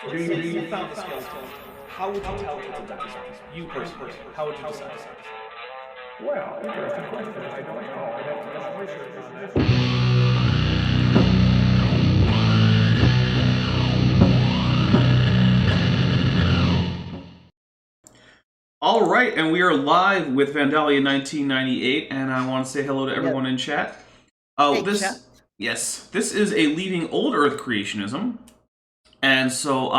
So let's say you found a skeleton. How would you tell it's a dinosaur? You personally, how would you decide? Well, interesting question. I don't know. I'd have to do some research on that. All right, and we are live with Vandalia 1998, and I want to say hello to everyone in chat. Hey, chat. This is a leading Old Earth Creationism, and so,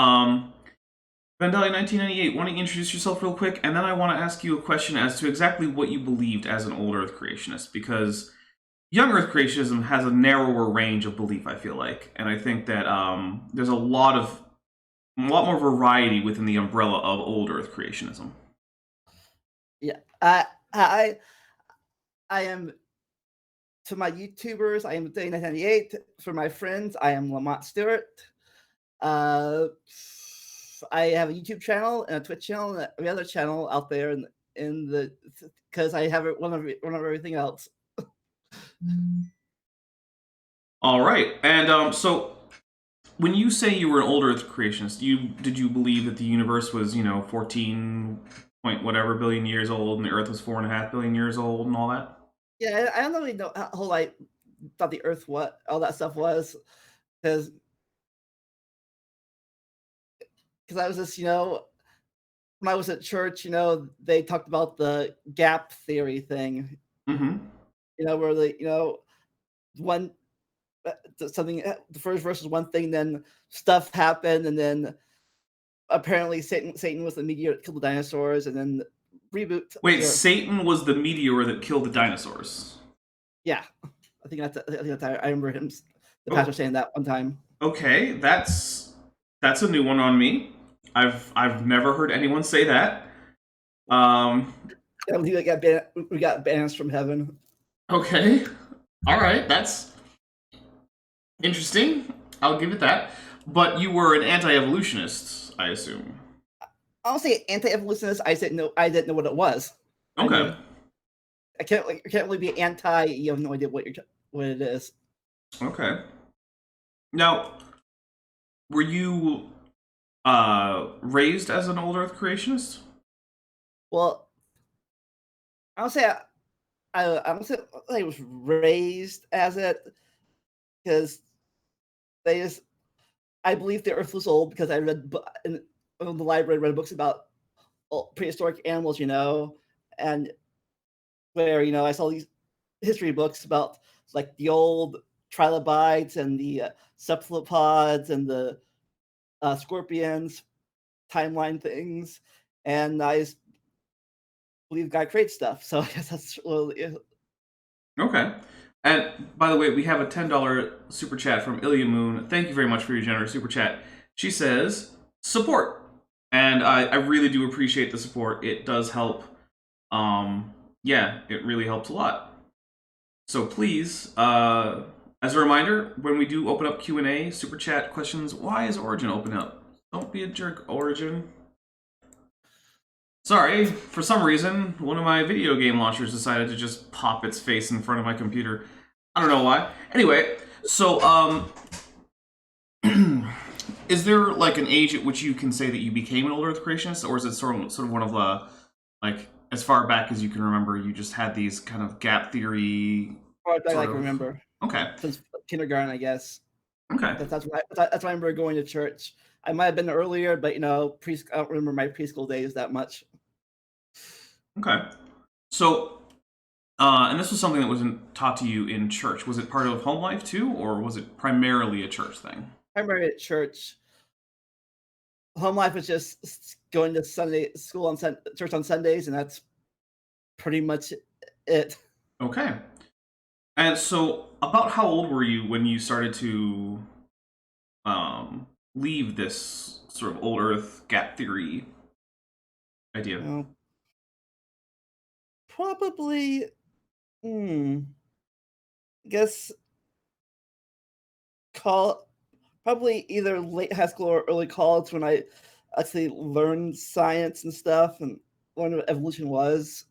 Vandalia 1998, why don't you introduce yourself real quick, and then I want to ask you a question as to exactly what you believed as an Old Earth Creationist, because Young Earth Creationism has a narrower range of belief, I feel like, and I think that there's a lot more variety within the umbrella of Old Earth Creationism. Yeah, I am, to my YouTubers, I am Day998. For my friends, I am Lamont Stewart. I have a YouTube channel and a Twitch channel and every other channel out there in the because I have one of everything else. All right, and so when you say you were an Old Earth creationist, did you believe that the universe was 14 point whatever billion years old, and the Earth was 4.5 billion years old, and all that? Yeah, I don't really know how whole I thought the Earth, what all that stuff was, because I was just when I was at church, they talked about the gap theory thing. Mm-hmm. Where one something, the first verse is one thing, then stuff happened, and then apparently Satan was the meteor that killed the dinosaurs, and then reboot. Wait, Satan was the meteor that killed the dinosaurs? Yeah, I think that's I remember him, the pastor, saying that one time. Okay, that's a new one on me. I've never heard anyone say that. Yeah, we got banished from heaven. Okay, all right, that's interesting. I'll give it that. But you were an anti-evolutionist, I assume. I don't say anti-evolutionist. I said no. I didn't know what it was. Okay. I can't really be anti. You have no idea what it is. Okay. Now, were you raised as an Old Earth creationist? Well, I don't say I was raised as it, because I believe the Earth was old because I read in the library, read books about prehistoric animals, and where I saw these history books about like the old trilobites and the cephalopods and the scorpions, timeline things, and I just believe God creates stuff. So I guess that's really. Okay. And by the way, we have a $10 super chat from Ilya Moon. Thank you very much for your generous super chat. She says, support. And I really do appreciate the support. It does help. Yeah, it really helps a lot. So please, as a reminder, when we do open up Q&A, super chat questions, why is Origin open up? Don't be a jerk, Origin. Sorry, for some reason, one of my video game launchers decided to just pop its face in front of my computer. I don't know why. Anyway, so, is there, like, an age at which you can say that you became an Old Earth creationist, or is it sort of one of the, like, as far back as you can remember, you just had these kind of gap theory... I can remember. Okay. Since kindergarten, I guess. Okay. That's why I remember going to church. I might have been earlier, but I don't remember my preschool days that much. Okay. So, and this was something that wasn't taught to you in church. Was it part of home life too, or was it primarily a church thing? Primarily at church. Home life was just going to Sunday school on church on Sundays, and that's pretty much it. Okay. And so, about how old were you when you started to leave this sort of Old Earth gap theory idea? Probably, I guess, probably either late high school or early college, when I actually learned science and stuff and learned what evolution was.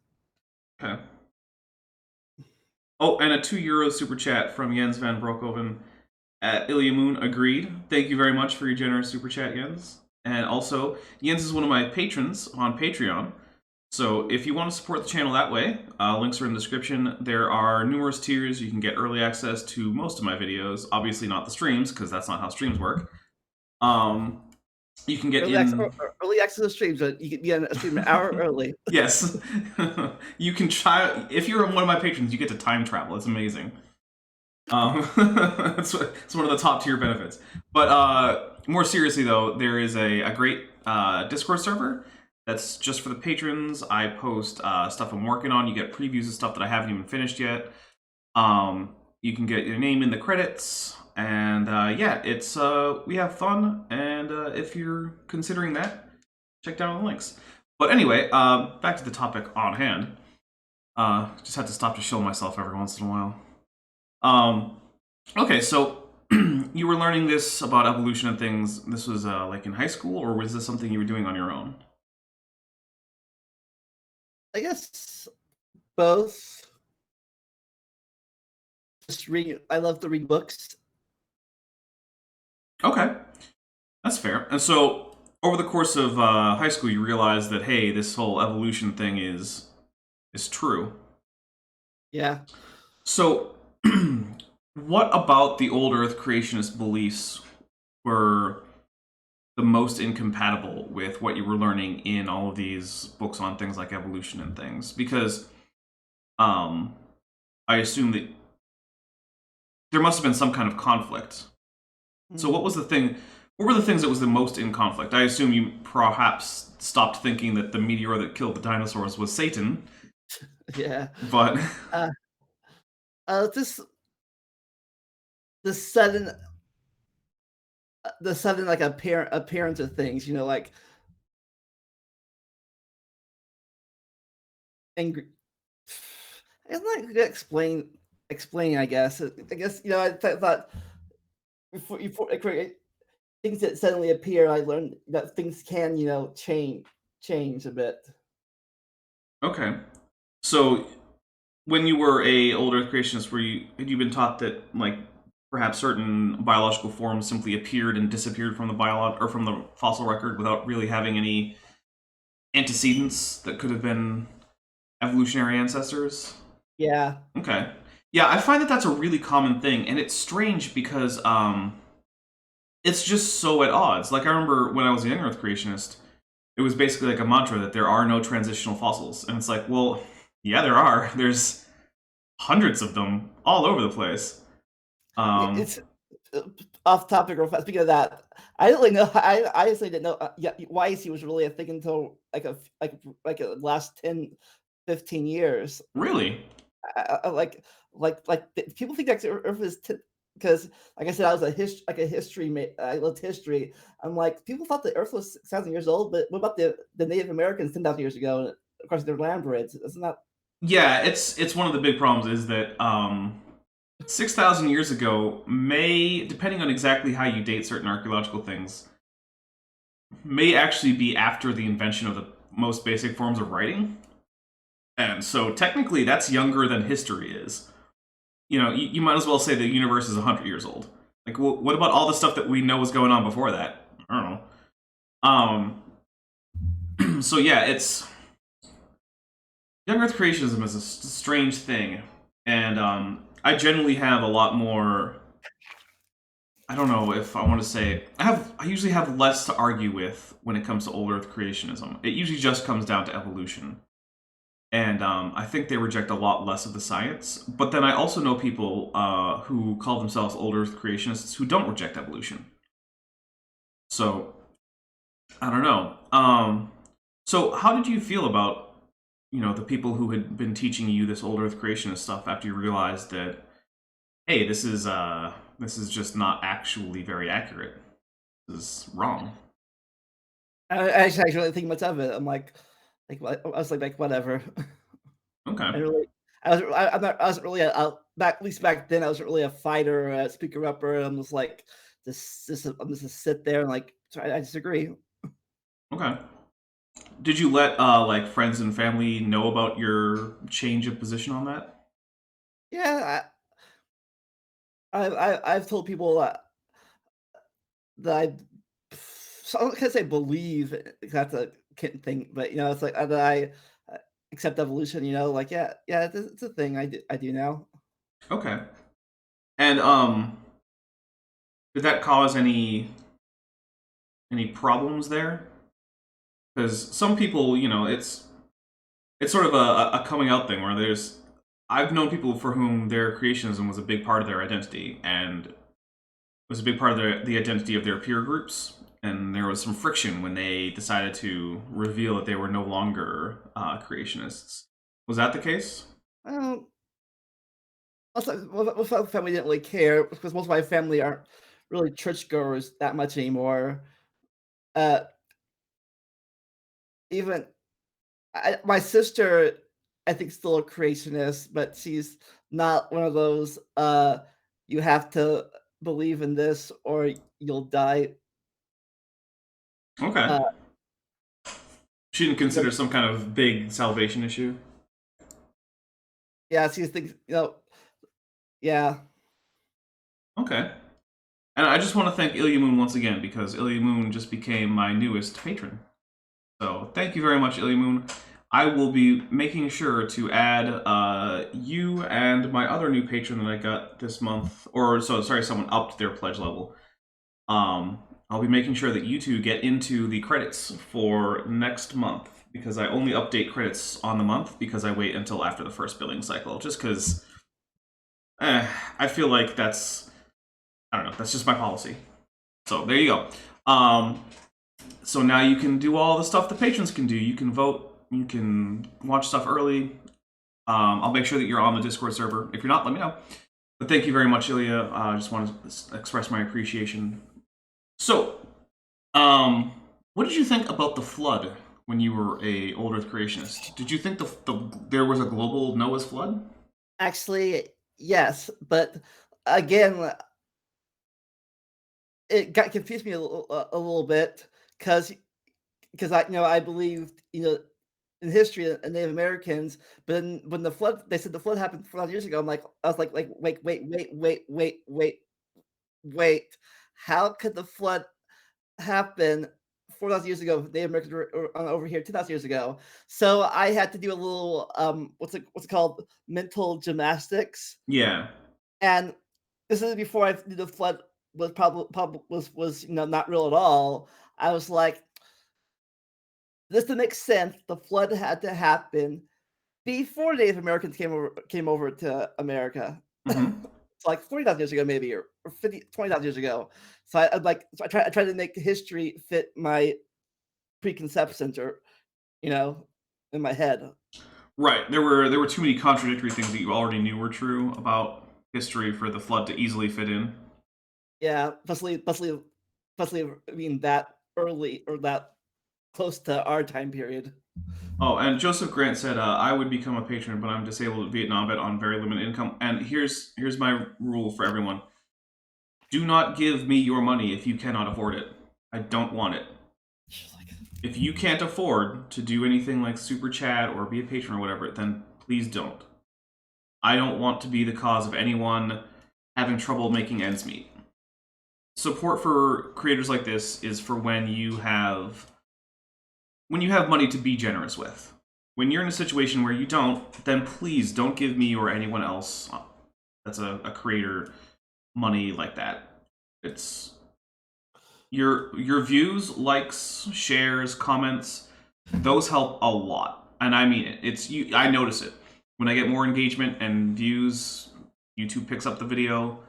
Okay. Oh, and a €2 super chat from Jens van Broekhoven at Ilya Moon agreed. Thank you very much for your generous super chat, Jens. And also, Jens is one of my patrons on Patreon. So if you want to support the channel that way, links are in the description. There are numerous tiers. You can get early access to most of my videos. Obviously not the streams, because that's not how streams work. You can get early access to streams, but you can be on a stream an hour early. Yes. You can try. If you're one of my patrons, you get to time travel. It's amazing. It's one of the top tier benefits. But more seriously, though, there is a great Discord server that's just for the patrons. I post stuff I'm working on. You get previews of stuff that I haven't even finished yet. You can get your name in the credits. And yeah, it's we have fun. And if you're considering that, check down the links. But anyway, back to the topic on hand. Just had to stop to show myself every once in a while. Okay, so you were learning this about evolution and things. This was like in high school, or was this something you were doing on your own? I guess both. Just reading. I love to read books. Okay, that's fair. And so over the course of high school, you realized that, hey, this whole evolution thing is true. Yeah. So what about the Old Earth Creationist beliefs were the most incompatible with what you were learning in all of these books on things like evolution and things? Because I assume that there must have been some kind of conflict. So what was the thing? What were the things that was the most in conflict? I assume you perhaps stopped thinking that the meteor that killed the dinosaurs was Satan. Yeah. But just the sudden like appearance of things, you know, like angry. It's not good explain. I guess. You know, I thought before things that suddenly appear, I learned that things can, you know, change a bit. okay, so when you were a Old Earth Creationist, had you been taught that like perhaps certain biological forms simply appeared and disappeared from the fossil record without really having any antecedents that could have been evolutionary ancestors? Yeah. Okay. Yeah, I find that that's a really common thing, and it's strange because it's just so at odds. Like, I remember when I was a young Earth Creationist, it was basically like a mantra that there are no transitional fossils. And it's like, well, yeah, there are. There's hundreds of them all over the place. It's off topic real fast. Speaking of that, I didn't really know. I honestly didn't know. Yeah, YC was really a thing until like the last 10, 15 years. Really? People think that Earth is because, like I said, I was a history mate. I loved history. I'm like, people thought the Earth was 6,000 years old, but what about the Native Americans 10,000 years ago? Of course, they're land bridges. It's not. Yeah, it's one of the big problems is that 6,000 years ago may, depending on exactly how you date certain archaeological things, may actually be after the invention of the most basic forms of writing. And so technically that's younger than history is. You know, you might as well say the universe is 100 years old. Like, what about all the stuff that we know was going on before that? I don't know. So yeah, it's... Young Earth Creationism is a strange thing. And I generally have a lot more... I don't know if I want to say... I usually have less to argue with when it comes to Old Earth Creationism. It usually just comes down to evolution. And I think they reject a lot less of the science. But then I also know people who call themselves Old Earth Creationists who don't reject evolution. So, I don't know. So how did you feel about, you know, the people who had been teaching you this Old Earth Creationist stuff after you realized that, hey, this is just not actually very accurate. This is wrong. I actually really think much of it. I'm like I was like whatever. Okay. I wasn't really at least back then. I wasn't really a fighter, a speaker upper. I'm just like I'm just sit there and like I disagree. Okay. Did you let like friends and family know about your change of position on that? Yeah, I've told people that I So I'm not gonna say believe, that's a kid thing, but, it's like, that I, accept evolution, like, yeah, it's a thing I do now. Okay. And did that cause any problems there? Because some people, it's sort of a coming out thing where I've known people for whom their creationism was a big part of their identity and was a big part of the identity of their peer groups. And there was some friction when they decided to reveal that they were no longer creationists. Was that the case? I don't most of my family didn't really care because most of my family aren't really churchgoers that much anymore. Uh, even my sister, I think, still a creationist, but she's not one of those, you have to believe in this or you'll die. Okay. Uh, She didn't consider some kind of big salvation issue? yeah, she thinks, yeah. Okay. And I just want to thank Ilya Moon once again because Ilya Moon just became my newest patron. So thank you very much, Ilya Moon. I will be making sure to add you and my other new patron that I got this month, someone upped their pledge level. I'll be making sure that you two get into the credits for next month because I only update credits on the month because I wait until after the first billing cycle, just because I feel like that's just my policy. So there you go. So now you can do all the stuff the patrons can do. You can vote, you can watch stuff early. I'll make sure that you're on the Discord server. If you're not, let me know. But thank you very much, Ilya. I just want to express my appreciation. So, what did you think about the flood when you were a Old Earth Creationist? Did you think there was a global Noah's flood? Actually, yes, but again, it got confused me a little bit because I believed, in history and Native Americans, but then when they said the flood happened 4,000 years ago, I was like, wait, how could the flood happen 4,000 years ago if Native Americans were over here 2,000 years ago? So I had to do a little, what's it called? Mental gymnastics. Yeah. And this is before I knew the flood was was not real at all. I was like, this to make sense, the flood had to happen before Native Americans came over to America. Mm-hmm. It's like 40,000 years ago, maybe, or 20,000 years ago. So I try to make history fit my preconceptions, or in my head. Right. There were too many contradictory things that you already knew were true about history for the flood to easily fit in. Yeah, especially being that early or that close to our time period. Oh, and Joseph Grant said, I would become a patron, but I'm disabled Vietnam vet on very limited income. And here's my rule for everyone. Do not give me your money if you cannot afford it. I don't want it. If you can't afford to do anything like Super Chat or be a patron or whatever, then please don't. I don't want to be the cause of anyone having trouble making ends meet. Support for creators like this is for when you have money to be generous with. When you're in a situation where you don't, then please don't give me or anyone else that's a creator money like that. It's your views, likes, shares, comments, those help a lot. And I mean it. I notice it. When I get more engagement and views, YouTube picks up the video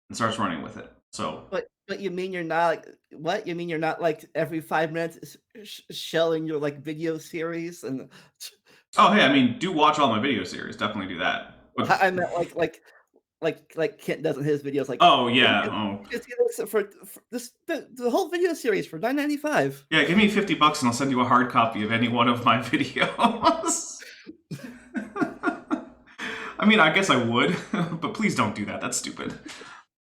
and starts running with it. So But you mean you're not what? You mean you're not, like, every 5 minutes shelling your, like, video series? And oh hey, I mean, do watch all my video series. Definitely do that. But I meant like Kent does in his videos, like, oh "Hey, yeah, oh you can see this for this the whole video series for $9.95." yeah, give me $50 and I'll send you a hard copy of any one of my videos. I mean, I guess I would, but please don't do that. That's stupid.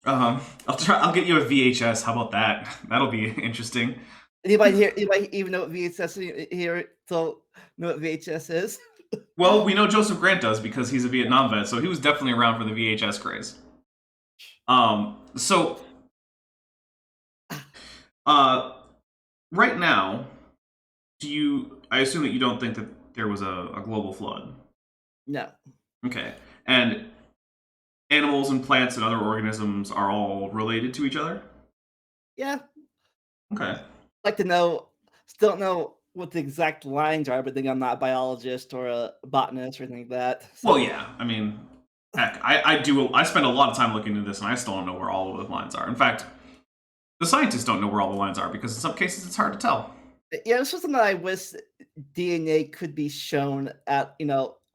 I'll get you a VHS. How about that? That'll be interesting. Anybody even know what VHS here? So know what VHS is? Well, we know Joseph Grant does because he's a Vietnam vet, so he was definitely around for the VHS craze. So right now, do you? I assume that you don't think that there was a global flood. No. Okay, and animals and plants and other organisms are all related to each other. Yeah. Okay. Like to know. Still don't know what the exact lines are, but then I'm not a biologist or a botanist or anything like that. Well, So yeah. I mean, heck, I do. I spend a lot of time looking into this, and I still don't know where all of the lines are. In fact, the scientists don't know where all the lines are because in some cases it's hard to tell. yeah, it's something that I wish DNA could be shown at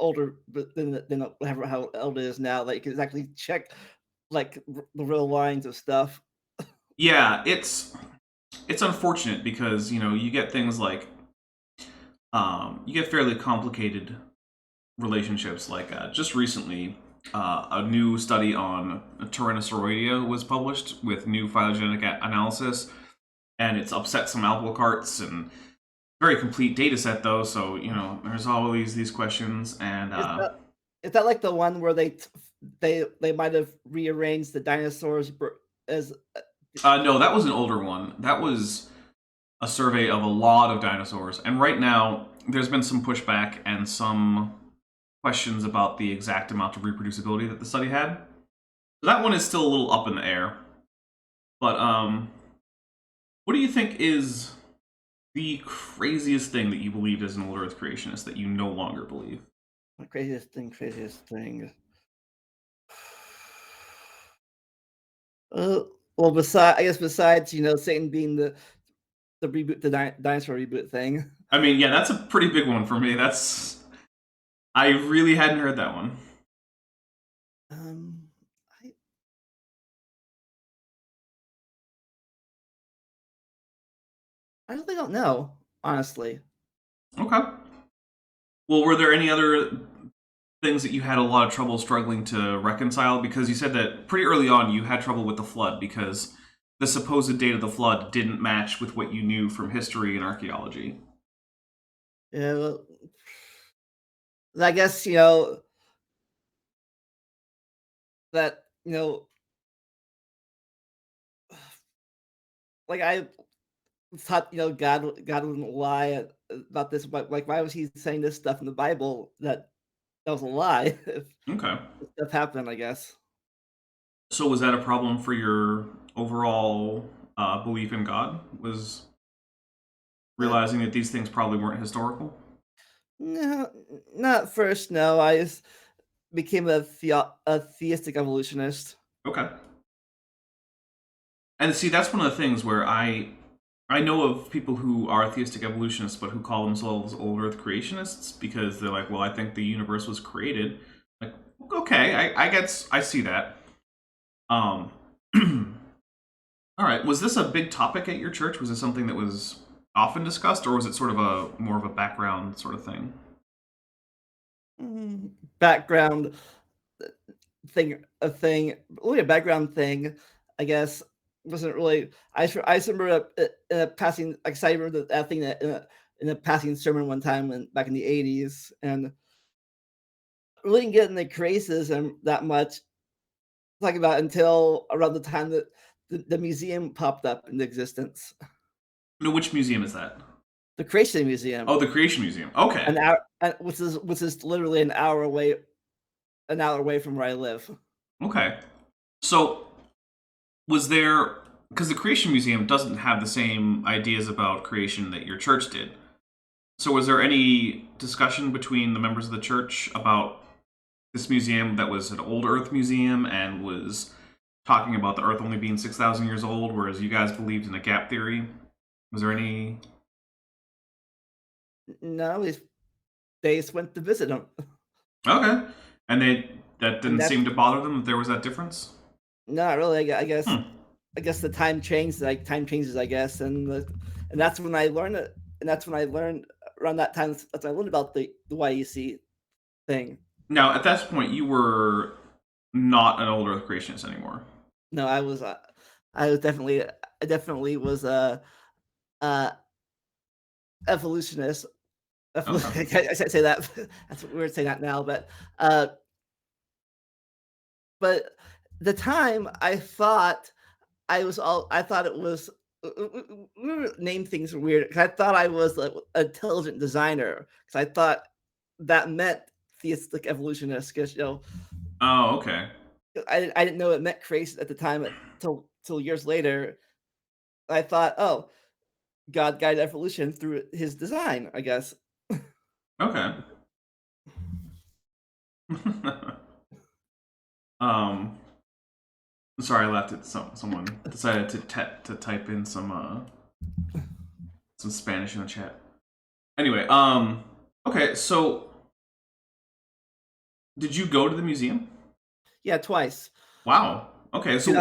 older than whatever how old it is now. Like you could actually check like the real lines of stuff. Yeah, it's unfortunate because you get things like you get fairly complicated relationships. Like just recently, a new study on Tyrannosauria was published with new phylogenetic analysis, and it's upset some apple carts and very complete data set though. So there's always these questions, and Is that is that like the one where they might have rearranged the dinosaurs as no, that was an older one. That was a survey of a lot of dinosaurs, and right now there's been some pushback and some questions about the exact amount of reproducibility that the study had. So that one is still a little up in the air. But what do you think is the craziest thing that you believed as an old Earth creationist that you no longer believe? craziest thing? Craziest thing. Well, besides Satan being the reboot, dinosaur reboot thing. I mean, yeah, that's a pretty big one for me. I really hadn't heard that one. Um, I I really don't know, honestly. Okay. Well, were there any other things that you had a lot of trouble struggling to reconcile? Because you said that pretty early on you had trouble with the flood because the supposed date of the flood didn't match with what you knew from history and archaeology. Yeah, well, I guess that like I thought God wouldn't lie about this, but like why was he saying this stuff in the Bible that was a lie if Okay. this stuff happened? I guess. So was that a problem for your overall belief in God? Was Uh, realizing that these things probably weren't historical? no, not at first. No, I just became a theistic evolutionist. Okay. And see, that's one of the things where I know of people who are theistic evolutionists, but who call themselves old Earth creationists because they're like, well, I think the universe was created. Like, okay, I guess I see that. Um, all right. Was this a big topic at your church? Was this something that was often discussed, or was it sort of a more of a background sort of thing? Background thing, only a background thing, I guess. Wasn't really. I just remember in a passing, like I remember that thing that in a passing sermon one time back in the '80s, and really didn't get into criticism that much. Talking about until around the time that the museum popped up into existence, No, which museum is that? the Creation Museum, Oh, the Creation Museum. Okay. an hour, which is literally an hour away from where I live. Okay. So, was there, because the Creation Museum doesn't have the same ideas about creation that your church did. So, was there any discussion between the members of the church about this museum that was an old Earth museum and was talking about the Earth only being 6,000 years old, whereas you guys believed in a gap theory? Was there any? No, they just went to visit him, Okay. And that and didn't that's seem to bother them that there was that difference? not really. Hmm. I guess the time changed. Like time changes, I guess, and that's when I learned it. And that's when I learned around that time. That's when I learned about the YEC thing. Now, at that point, you were not an old Earth creationist anymore. No, I was definitely, I definitely was a evolutionist. Okay. I can't say that. That's what weird saying that now, uh, but the time I thought I thought it was name things weird. 'Cause I thought I was an intelligent designer. Because I thought that meant theistic evolutionist. Because Oh, okay. I didn't know it meant creation at the time till years later. I thought, oh, God guided evolution through his design, I guess. Okay. um, sorry, I laughed at someone decided to type in some Spanish in the chat. Anyway, okay, so did you go to the museum? Yeah, twice. Wow. Okay, so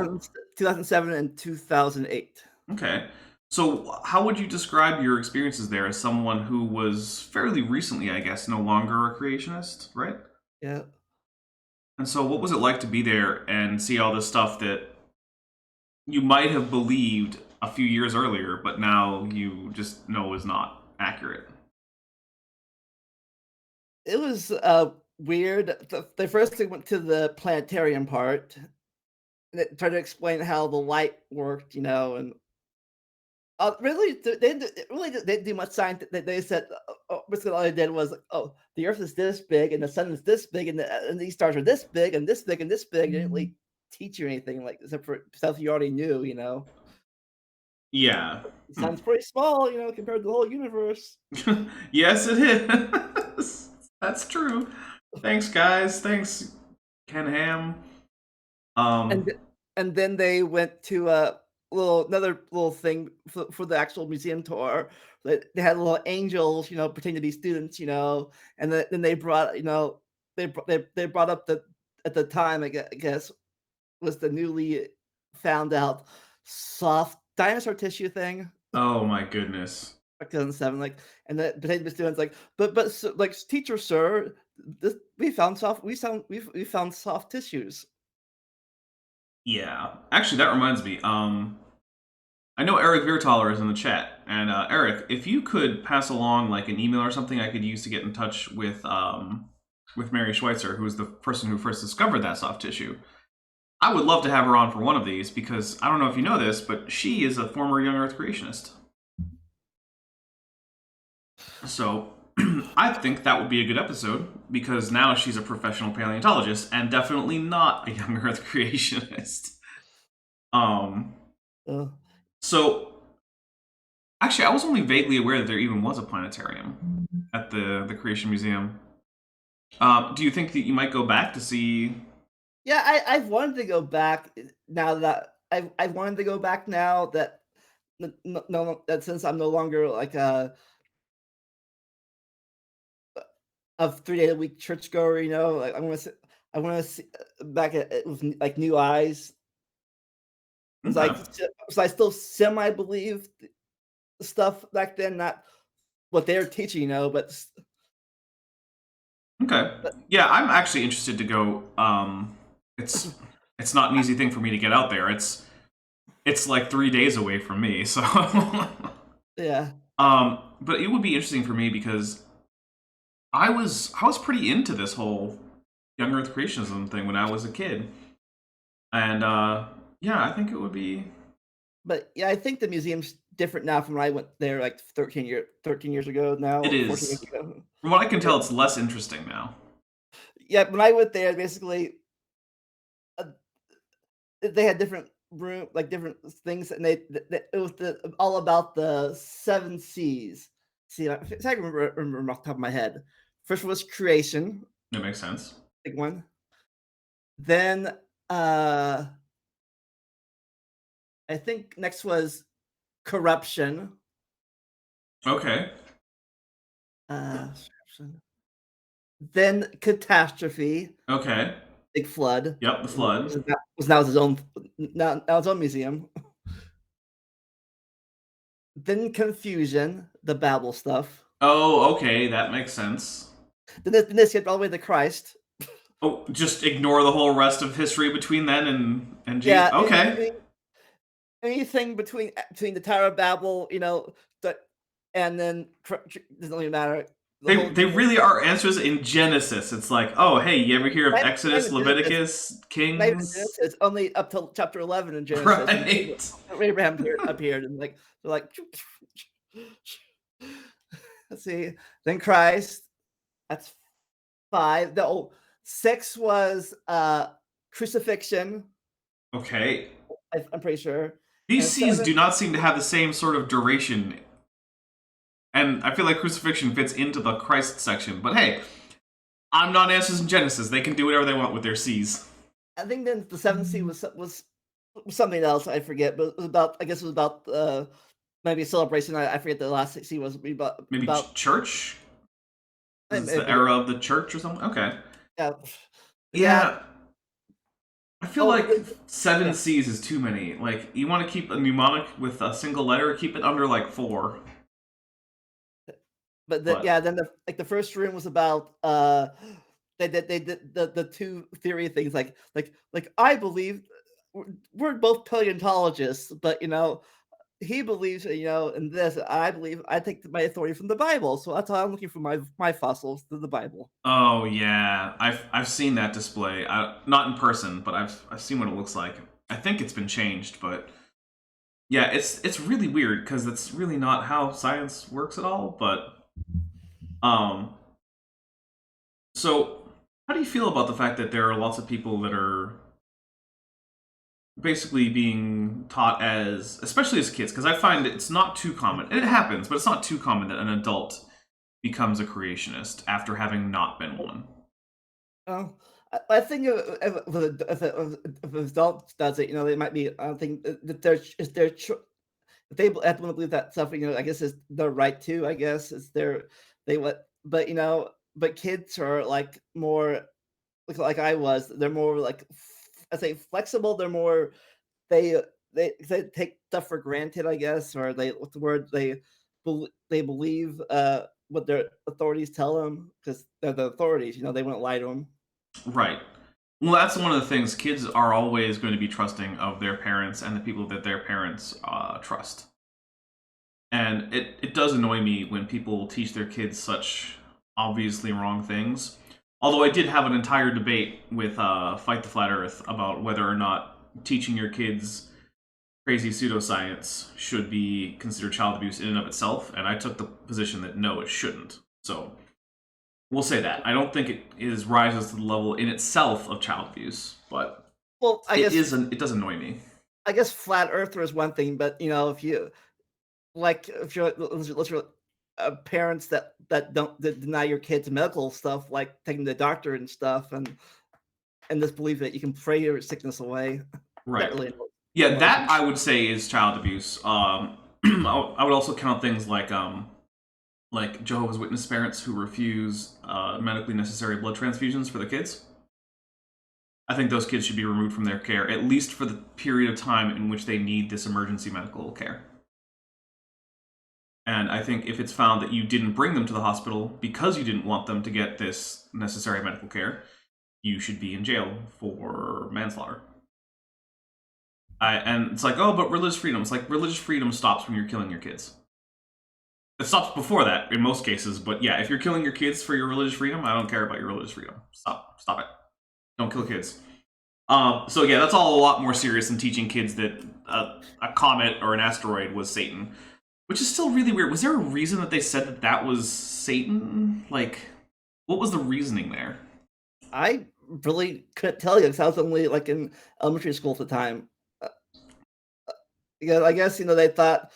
2007 and 2008. okay. So how would you describe your experiences there as someone who was fairly recently, I guess, no longer a creationist, right? Yeah. And so what was it like to be there and see all this stuff that you might have believed a few years earlier, but now you just know is not accurate? It was weird. The first thing went to the planetarium part, and it tried to explain how the light worked, and really, they didn't do much science. They said basically all they did was, oh, the Earth is this big, and the Sun is this big, and these stars are this big, and this big, and this big. They didn't really teach you anything like except for stuff you already knew. Yeah. It sounds pretty small, compared to the whole universe. Yes, it is. That's true. Thanks, guys. Thanks, Ken Ham. And then they went to another little thing for the actual museum tour. They had little angels, pretending to be students, and then they brought, they brought up the at the time, I guess, was the newly found out soft dinosaur tissue thing. Oh my goodness. Back 2007, and the potato students but like, teacher sir, this we found we found soft tissues. Yeah. Actually, that reminds me. I know Eric Viertaler is in the chat, and Eric, if you could pass along like an email or something I could use to get in touch with Mary Schweitzer, who was the person who first discovered that soft tissue. I would love to have her on for one of these because I don't know if you know this, but she is a former young Earth creationist. So I think that would be a good episode because now she's a professional paleontologist and definitely not a young Earth creationist. So actually, I was only vaguely aware that there even was a planetarium at the Creation Museum. Do you think that you might go back to see? Yeah, I've wanted to go back now that I've wanted to go back now that no that since I'm no longer like a 3 day a week churchgoer, like I want to see back at it with like new eyes. It's like Okay. so I still semi believe stuff back then, not what they're teaching, but Okay. Yeah, I'm actually interested to go. It's not an easy thing for me to get out there. It's like 3 days away from me, so yeah. but it would be interesting for me because I was pretty into this whole young Earth creationism thing when I was a kid. And yeah, I think it would be. But yeah, I think the museum's different now from when I went there like 13 years ago now. It 14 years is. ago. From what I can tell, it's less interesting now. Yeah, when I went there, basically, uh, they had different different things, and it was all about the 7 C's. See, I can remember off the top of my head. First was creation, That makes sense. big one. Then I think next was corruption. Okay. Corruption. Then catastrophe, Okay. big flood. Yep, the flood. Was now his own now his own museum. Then confusion, the Babel stuff. Oh, okay, that makes sense. Then this get all the way to Christ. Oh, just ignore the whole rest of history between then and Jesus. Yeah. Okay. Anything between the Tower of Babel, and then doesn't really matter. They really are answers in Genesis. It's like, oh, hey, you ever hear of Exodus, Leviticus, Kings? It's only up till chapter 11 in Genesis. Right. And Abraham appeared, and like they're like, let's see. Then Christ. That's 5. No, 6 was crucifixion. Okay. I'm pretty sure. These And C's 7 do not seem to have the same sort of duration. And I feel like crucifixion fits into the Christ section. But hey, I'm not answers in Genesis. They can do whatever they want with their C's. I think then the 7th C was something else. I forget, but it was about. I guess it was about maybe a celebration. I forget the last C was about. Maybe about church? Is maybe, the era of the church or something? Okay. Yeah. I feel like 7 C's is too many. Like, you want to keep a mnemonic with a single letter, keep it under like 4. But then the first room was about they did the 2 theory things like I believe we're both paleontologists, but he believes in this. I take my authority from the Bible, so that's how I'm looking for my fossils through the Bible. Oh yeah, I've seen that display. Not in person, but I've seen what it looks like. I think it's been changed, but yeah, it's really weird because it's really not how science works at all. But so how do you feel about the fact that there are lots of people that are basically being taught as, especially as kids, because I find it's not too common. It happens, but it's not too common that an adult becomes a creationist after having not been one. Oh, I think if an adult does it, they might be. I think that if they have to believe that stuff, I guess is their right to. I guess it's their but kids are like more like I was. They're more like I say flexible. They're more they take stuff for granted, I guess, or what's the word they believe what their authorities tell them because they're the authorities. They wouldn't lie to them. Right. Well, that's one of the things. Kids are always going to be trusting of their parents and the people that their parents trust. And it does annoy me when people teach their kids such obviously wrong things. Although I did have an entire debate with Fight the Flat Earth about whether or not teaching your kids crazy pseudoscience should be considered child abuse in and of itself, and I took the position that no, it shouldn't. So we'll say that. I don't think it rises to the level in itself of child abuse, but it does annoy me. I guess flat earther is one thing, but if you're parents that deny your kids medical stuff, like taking the doctor and stuff, and just believe that you can pray your sickness away. Right. Yeah, that I would say is child abuse. I would also count things like Jehovah's Witness parents who refuse medically necessary blood transfusions for the kids. I think those kids should be removed from their care, at least for the period of time in which they need this emergency medical care. And I think if it's found that you didn't bring them to the hospital because you didn't want them to get this necessary medical care, you should be in jail for manslaughter. And it's like, oh, but religious freedom. It's like religious freedom stops when you're killing your kids. It stops before that in most cases, but yeah, if you're killing your kids for your religious freedom, I don't care about your religious freedom. Stop it. Don't kill kids. So yeah, that's all a lot more serious than teaching kids that a comet or an asteroid was Satan, which is still really weird. Was there a reason that they said that was Satan? Like, what was the reasoning there? I really couldn't tell you because I was only like in elementary school at the time. Because I guess they thought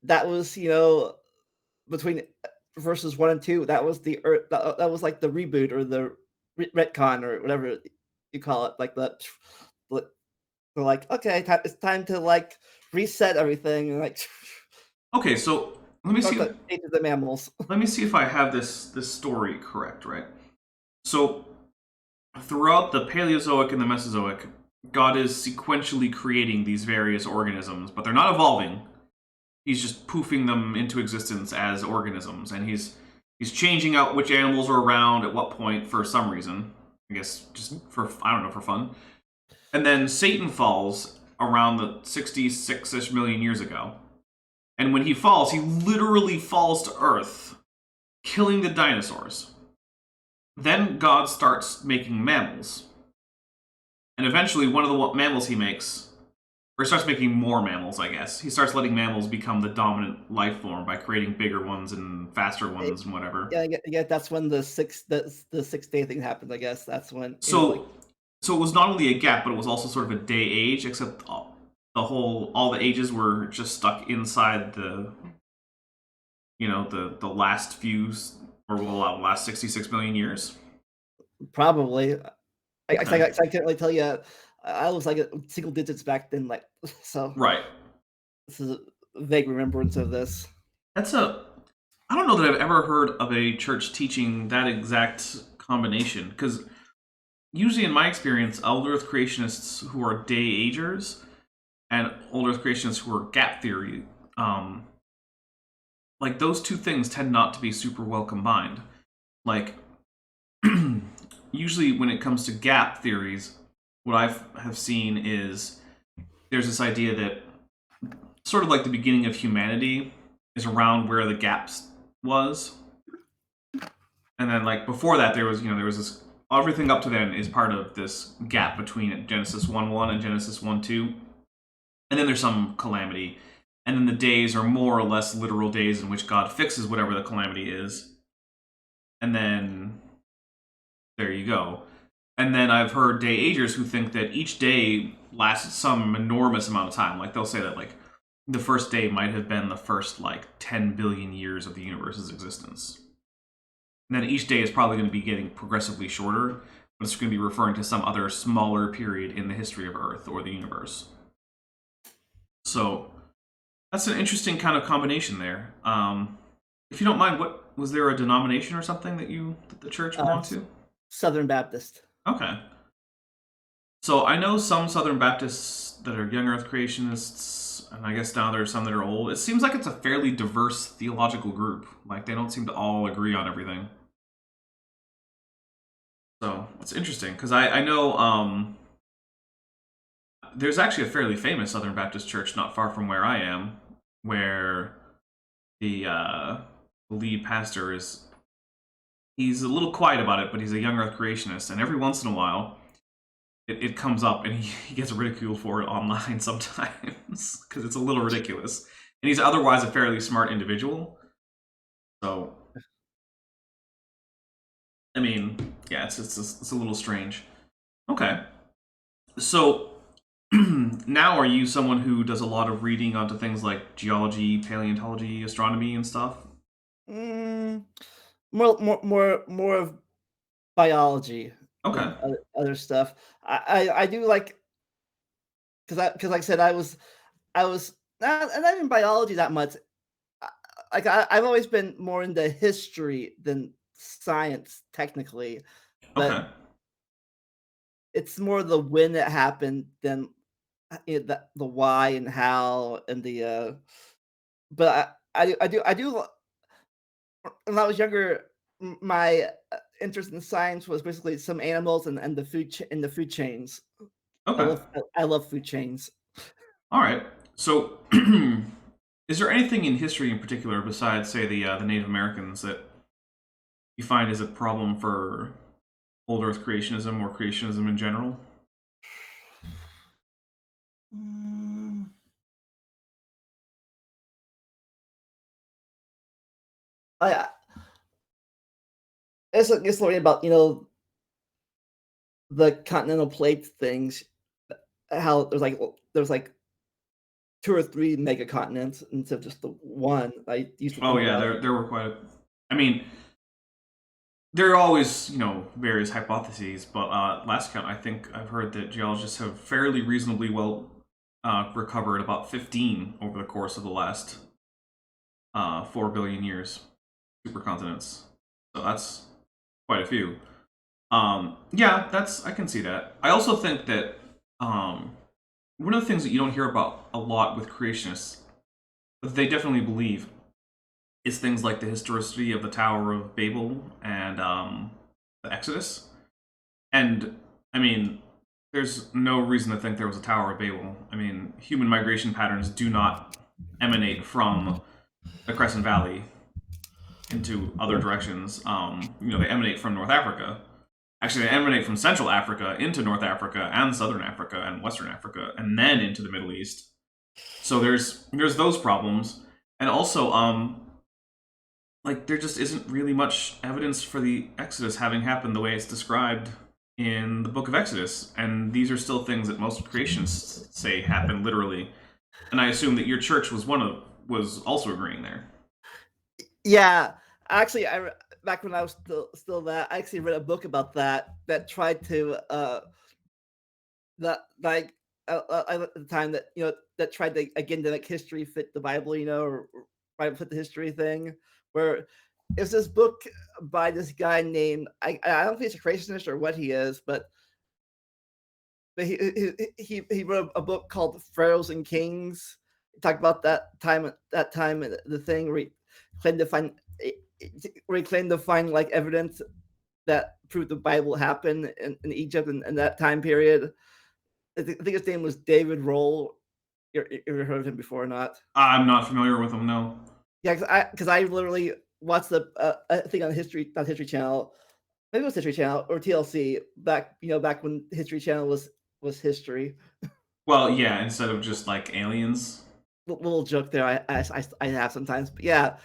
that was between verses 1 and 2. That was the Earth. That was like the reboot or the retcon or whatever you call it. Like that. They're like, okay, it's time to like reset everything. And like, okay, so let me see. The mammals. Let me see if I have this story correct, right? So throughout the Paleozoic and the Mesozoic, God is sequentially creating these various organisms, but they're not evolving. He's just poofing them into existence as organisms, and he's changing out which animals are around at what point for some reason. I guess just for fun. And then Satan falls around the 66-ish million years ago. And when he falls, he literally falls to Earth killing the dinosaurs. Then God starts making mammals. And eventually one of the mammals he makes, or starts making more mammals, I guess. He starts letting mammals become the dominant life form by creating bigger ones and faster ones and whatever. Yeah, that's when the 6 day thing happened, I guess. That's when So it was not only a gap, but it was also sort of a day age, except all the ages were just stuck inside the last few, or last 66 million years. probably. I can't really tell you. I was like single digits back then, like so. Right. This is a vague remembrance of this. I don't know that I've ever heard of a church teaching that exact combination, because usually in my experience, Old Earth Creationists who are day agers and Old Earth Creationists who are gap theory, like those two things tend not to be super well combined. Like, usually when it comes to gap theories, what I have seen is there's this idea that sort of like the beginning of humanity is around where the gaps was. And then like before that there was this, everything up to then is part of this gap between Genesis 1:1 and Genesis 1:2. And then there's some calamity. And then the days are more or less literal days in which God fixes whatever the calamity is. And then there you go. And then I've heard day agers who think that each day lasts some enormous amount of time. Like they'll say that like the first day might have been the first like 10 billion years of the universe's existence. And then each day is probably going to be getting progressively shorter, but it's going to be referring to some other smaller period in the history of Earth or the universe. So that's an interesting kind of combination there. If you don't mind, what was there a denomination or something that the church belonged to? Southern Baptist. Okay. So I know some Southern Baptists that are young Earth creationists, and I guess now there are some that are old. It seems like it's a fairly diverse theological group. Like they don't seem to all agree on everything. So it's interesting because I know there's actually a fairly famous Southern Baptist church not far from where I am, where the lead pastor he's a little quiet about it, but he's a young Earth creationist, and every once in a while it comes up and he gets ridiculed for it online sometimes because it's a little ridiculous, and he's otherwise a fairly smart individual. So I mean, yeah, it's a little strange. Okay, so now are you someone who does a lot of reading onto things like geology, paleontology, astronomy, and stuff? More of biology Okay. than other stuff. I do like because like I said I was not in biology that much. I've always been more into history than science technically, but Okay. it's more the when it happened than the why and how and the but I do when I was younger, my interest in science was basically some animals and the the food chains. Okay. I love food chains. All right. So, is there anything in history in particular besides, say, the Native Americans that you find is a problem for Old Earth creationism or creationism in general? I it's learning about the continental plate things. How there's like 2 or 3 mega continents instead of just the one. I used to Oh think yeah, about. there were quite. I mean, there are always various hypotheses, but last count I think I've heard that geologists have fairly reasonably well recovered about 15 over the course of the last 4 billion years supercontinents. So that's quite a few. Yeah, I can see that. I also think that one of the things that you don't hear about a lot with creationists, but they definitely believe, is things like the historicity of the Tower of Babel and the Exodus. And I mean, there's no reason to think there was a Tower of Babel. I mean, human migration patterns do not emanate from the Crescent Valley. into other directions. They emanate from North Africa. Actually, they emanate from Central Africa into North Africa and Southern Africa and Western Africa, and then into the Middle East. So there's those problems, and also there just isn't really much evidence for the Exodus having happened the way it's described in the Book of Exodus, and these are still things that most creationists say happen literally. And I assume that your church was also agreeing there. Yeah, actually, back when I was still that, I actually read a book about that tried to at the time that tried to again to make history fit the Bible, or Bible fit the history thing. Where it's this book by this guy named I don't think he's a creationist or what he is, but he wrote a book called Pharaohs and Kings. He talked about that time the thing where he claimed to find like evidence that proved the Bible happened in Egypt in that time period. I think his name was David Roll. You ever heard of him before or not? I'm not familiar with him, no. Yeah, because I literally watched the thing on not History Channel, maybe it was History Channel or TLC back when History Channel was history. Well, yeah, instead of just like aliens. Little joke there I have sometimes, but yeah,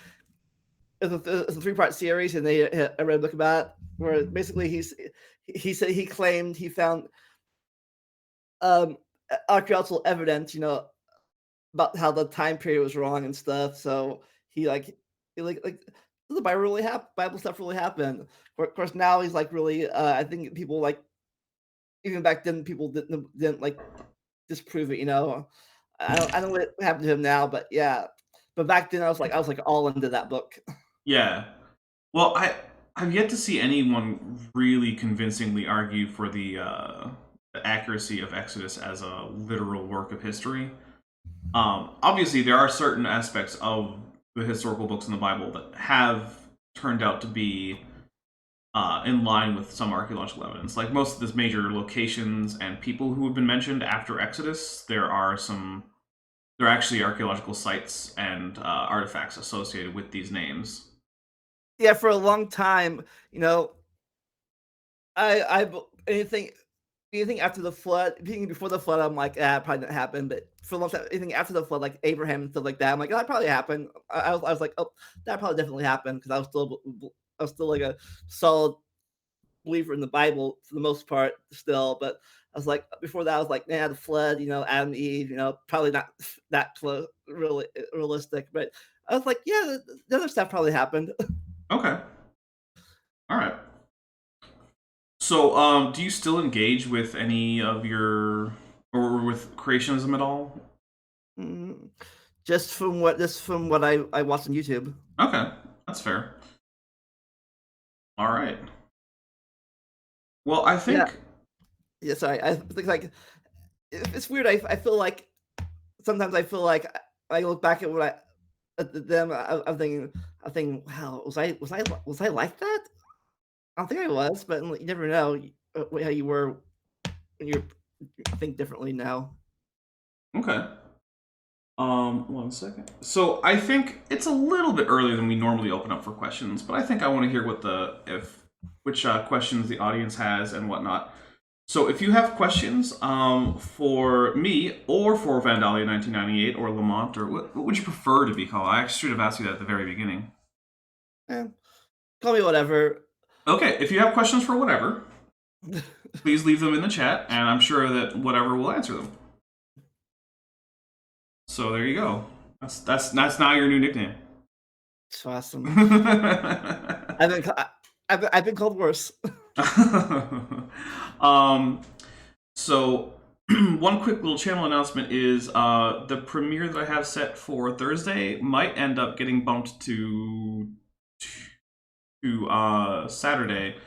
it's a 3-part series, and I read a book about it, where basically he said he claimed he found archaeological evidence, about how the time period was wrong and stuff. So he the Bible really happened. Bible stuff really happened. Of course, now he's like really. I think people like even back then people didn't like disprove it. I don't know what happened to him now, but yeah. But back then I was like all into that book. Yeah. Well, I've yet to see anyone really convincingly argue for the accuracy of Exodus as a literal work of history. Obviously, there are certain aspects of the historical books in the Bible that have turned out to be in line with some archaeological evidence. Like most of the major locations and people who have been mentioned after Exodus, there are actually archaeological sites and artifacts associated with these names. Yeah, for a long time, I anything after the flood, anything before the flood, I'm like, probably didn't happen. But for a long time, anything after the flood, like Abraham and stuff like that, I'm like, that probably happened. I was like, oh, that probably definitely happened, because I was still like a solid believer in the Bible for the most part still. But I was like, before that, I was like, the flood, Adam and Eve, probably not that close, really realistic. But I was like, yeah, the other stuff probably happened. Okay. All right. So, do you still engage with any of or with creationism at all? Just from what I watched on YouTube. Okay, that's fair. All right. Well, I think. Yeah, sorry. I think like it's weird. I feel like sometimes I feel like I look back at them. I'm thinking, wow, was I like that? I don't think I was, but you never know how you were when you think differently now. Okay. 1 second. So I think it's a little bit earlier than we normally open up for questions, but I think I want to hear which questions the audience has and whatnot. So if you have questions for me or for Vandalia 1998 or Lamont, or what would you prefer to be called? I actually should have asked you that at the very beginning. Call me whatever. Okay, if you have questions for whatever, please leave them in the chat, and I'm sure that whatever will answer them. So there you go. That's now your new nickname. It's awesome. I've been called worse. So one quick little channel announcement is the premiere that I have set for Thursday might end up getting bumped to Saturday.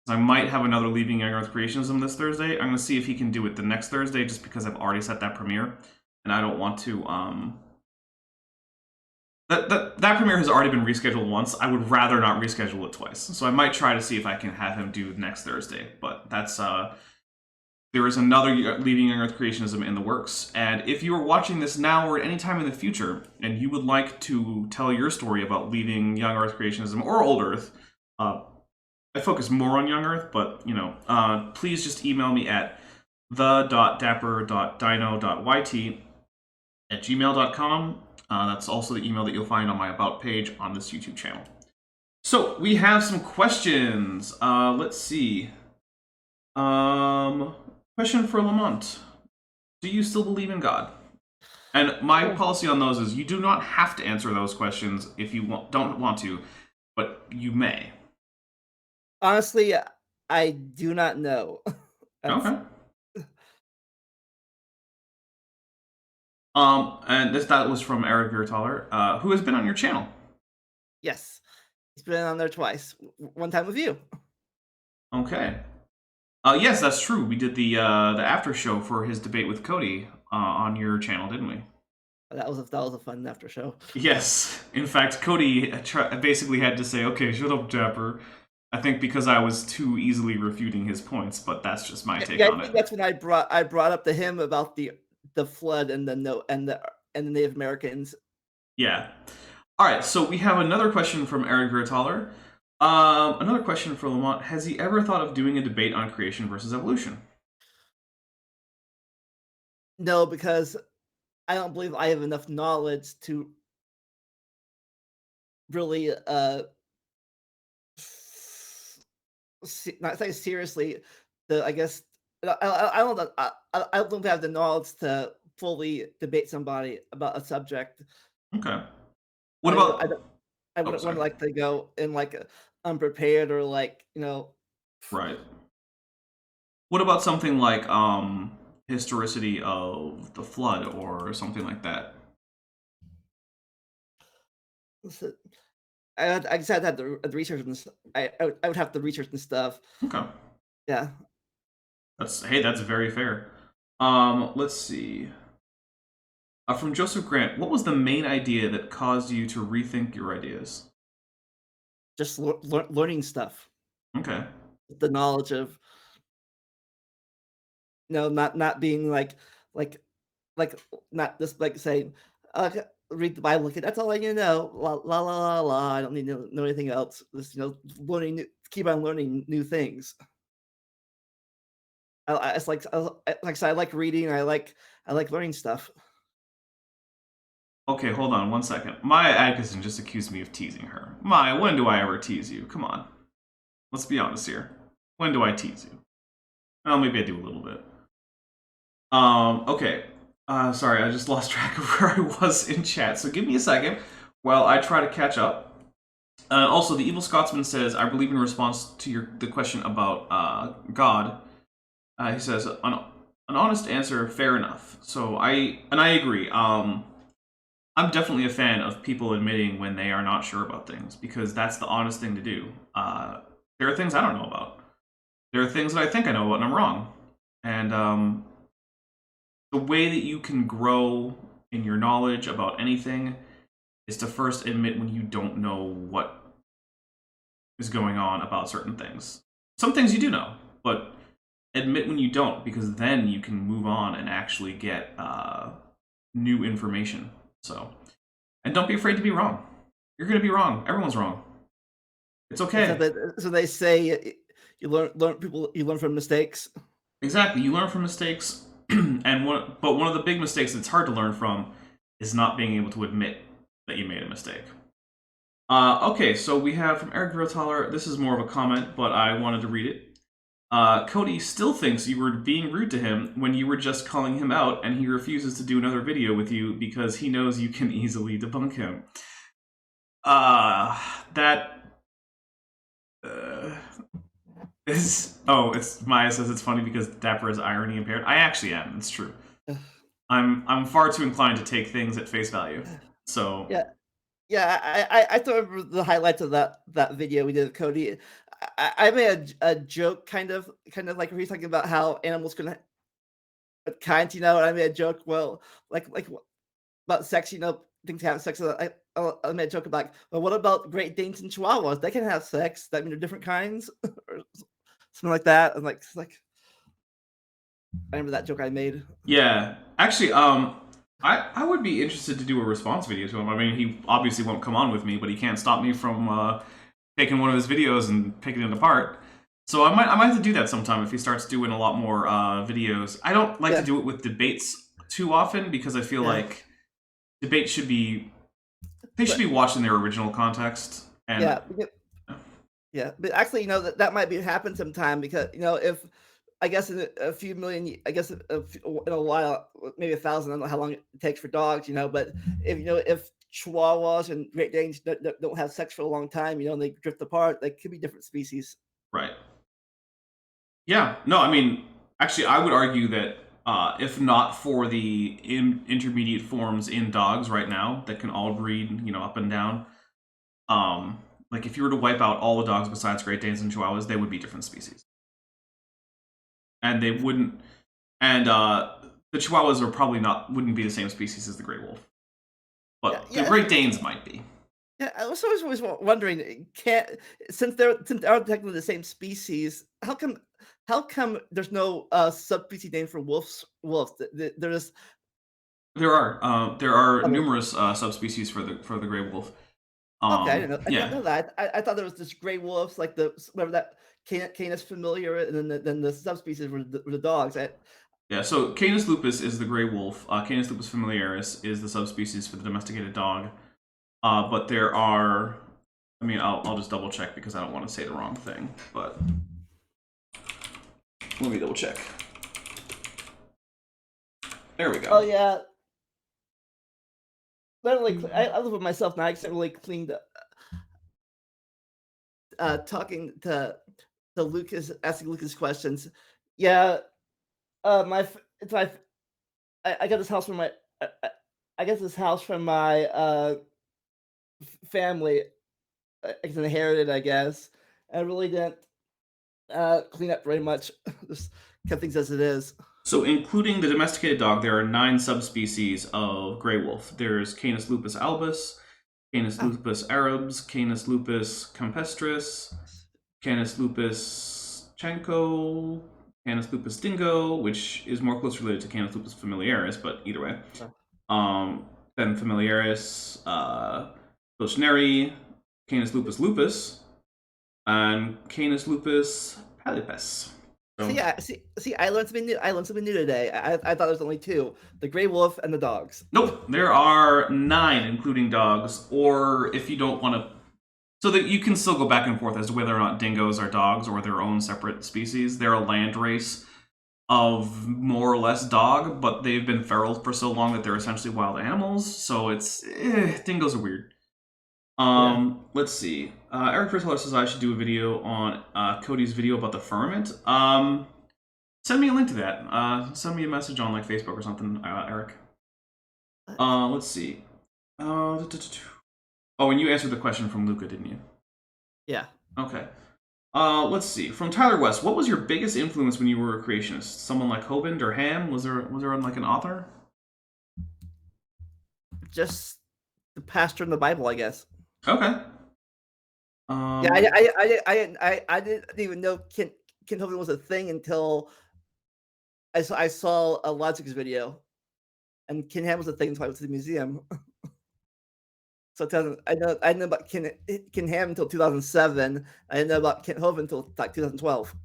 I might have another Leaving Young Earth Creationism this Thursday. I'm going to see if he can do it the next Thursday, just because I've already set that premiere, and I don't want to. That premiere has already been rescheduled once. I would rather not reschedule it twice. So I might try to see if I can have him do next Thursday. But that's there is another Leaving Young Earth Creationism in the works. And if you are watching this now or at any time in the future, and you would like to tell your story about leaving Young Earth Creationism or Old Earth, I focus more on Young Earth, but please just email me at the.dapper.dino.yt@gmail.com. That's also the email that you'll find on my About page on this YouTube channel. So we have some questions. Let's see. Question for Lamont. Do you still believe in God? And my policy on those is you do not have to answer those questions if you don't want to, but you may. Honestly, I do not know. Okay. And that was from Eric Virtaler, who has been on your channel. Yes, he's been on there twice. One time with you. Okay. Yes, that's true. We did the after show for his debate with Cody on your channel, didn't we? That was a fun after show. Yes. In fact, Cody basically had to say, "Okay, shut up, Dapper." I think because I was too easily refuting his points, but that's just my take on it. That's when I brought up to him about the flood and the Native Americans. Yeah. All right. So we have another question from Eric Virtaler. Another question for Lamont. Has he ever thought of doing a debate on creation versus evolution? No, because I don't believe I have enough knowledge to really not say seriously. I guess I don't know. I don't have the knowledge to fully debate somebody about a subject. Okay. What about? I wouldn't want to like to go in like unprepared or like Right. What about something like historicity of the flood or something like that? I just had to have the research and I would have to research and stuff. Okay. Yeah. That's very fair. Let's see. From Joseph Grant, what was the main idea that caused you to rethink your ideas? Just learning stuff. Okay. The knowledge of not being like not just like saying, read the Bible. Okay, that's all I need to know. La la la la la. I don't need to know anything else. Just keep on learning new things. It's like I said, I like reading. I like learning stuff. Okay, hold on 1 second. Maya Atkinson just accused me of teasing her. Maya, when do I ever tease you? Come on. Let's be honest here. When do I tease you? Well, maybe I do a little bit. Okay. Sorry, I just lost track of where I was in chat, so give me a second while I try to catch up. Also, the Evil Scotsman says, I believe in response to the question about God, he says, an honest answer, fair enough. So I agree. I'm definitely a fan of people admitting when they are not sure about things, because that's the honest thing to do. There are things I don't know about. There are things that I think I know about and I'm wrong. And the way that you can grow in your knowledge about anything is to first admit when you don't know what is going on about certain things. Some things you do know, but admit when you don't, because then you can move on and actually get new information. So, and don't be afraid to be wrong. You're going to be wrong. Everyone's wrong. It's okay. So they say you learn from mistakes. Exactly. You learn from mistakes. But one of the big mistakes that's hard to learn from is not being able to admit that you made a mistake. Okay, so we have from Eric Virtaler, this is more of a comment, but I wanted to read it. Cody still thinks you were being rude to him when you were just calling him out, and he refuses to do another video with you because he knows you can easily debunk him. It's Maya says it's funny because Dapper is irony impaired. I actually am. It's true. I'm far too inclined to take things at face value. So yeah. I thought the highlights of that video we did with Cody. I made a joke, kind of like we were talking about how animals can kind. And I made a joke. Well, like about sex. Things have sex. I made a joke about, well, what about Great Danes and Chihuahuas? They can have sex. That means they're different kinds, or something like that. And like I remember that joke I made. Yeah, actually, I would be interested to do a response video to him. I mean, he obviously won't come on with me, but he can't stop me from taking one of his videos and picking it apart. So I might have to do that sometime if he starts doing a lot more videos. I don't like to do it with debates too often because I feel like debates should be watched in their original context. And yeah, but actually, that might happen sometime because if I guess in a few million, I guess in a while, maybe 1,000. I don't know how long it takes for dogs, but if Chihuahuas and Great Danes don't have sex for a long time, and they drift apart, they could be different species. Right. Yeah. No, I mean, actually, I would argue that if not for the intermediate forms in dogs right now that can all breed, up and down, like if you were to wipe out all the dogs besides Great Danes and Chihuahuas, they would be different species. And they wouldn't, and the Chihuahuas wouldn't be the same species as the Grey Wolf. But the Great Danes might be. Yeah, I was always wondering, since they're technically the same species, how come there's no subspecies name for wolves? There's There are numerous subspecies for the Grey Wolf. Okay, I didn't know that. I thought there was just gray wolves, like whatever that Canis familiar, and then the subspecies were the dogs. Yeah, so Canis lupus is the gray wolf. Canis lupus familiaris is the subspecies for the domesticated dog. But there are, I mean, I'll just double check because I don't want to say the wrong thing. But let me double check. There we go. Oh yeah. Literally, I live with myself now. I accidentally cleaned talking to Lucas, asking Lucas questions. Yeah, it's my I got this house from my I got this house from my family. It's inherited, I guess. I really didn't clean up very much. Just kept things as it is. So, including the domesticated dog, there are 9 subspecies of gray wolf. There's Canis lupus albus, Canis lupus arabs, Canis lupus campestris, Canis lupus chanco, Canis lupus dingo, which is more closely related to Canis lupus familiaris, but either way. Then familiaris, Pilchneri, Canis lupus lupus, and Canis lupus palipes. See, I learned something new. I learned something new today. I thought there was only 2: the gray wolf and the dogs. Nope, there are 9, including dogs. Or if you don't want to, so that you can still go back and forth as to whether or not dingoes are dogs or their own separate species. They're a land race of more or less dog, but they've been feral for so long that they're essentially wild animals. So it's dingoes are weird. Let's see. Eric Fritzler says I should do a video on Cody's video about the firmament. Send me a link to that. Send me a message on like Facebook or something, Eric. Let's see. Oh, and you answered the question from Luca, didn't you? Yeah. Okay. Let's see. From Tyler West, what was your biggest influence when you were a creationist? Someone like Hovind or Ham? Was there like an author? Just the pastor in the Bible, I guess. Okay. Yeah, I didn't even know Ken Hovind was a thing until I saw a Logic's video, and Ken Ham was a thing until I went to the museum. So I know about Ken Ham until 2007. I didn't know about Ken Hovind until like 2012.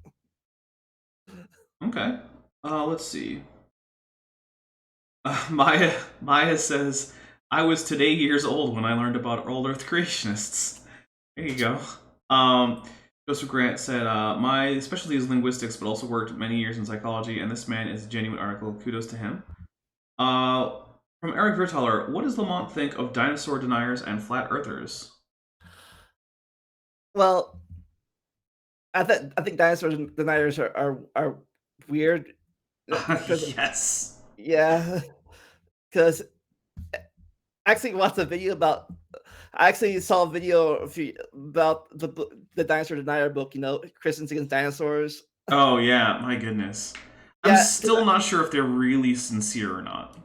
Okay. Let's see. Maya says, I was today years old when I learned about Old Earth Creationists. There you go. Joseph Grant said, my specialty is linguistics, but also worked many years in psychology, and this man is a genuine article. Kudos to him. From Eric Vertaler, what does Lamont think of dinosaur deniers and flat earthers? Well, I think dinosaur deniers are weird. Yes. Yeah, because I actually watched a video about. I actually saw a video about the dinosaur denier book. Christians Against Dinosaurs. Oh yeah, my goodness. I'm still not sure if they're really sincere or not.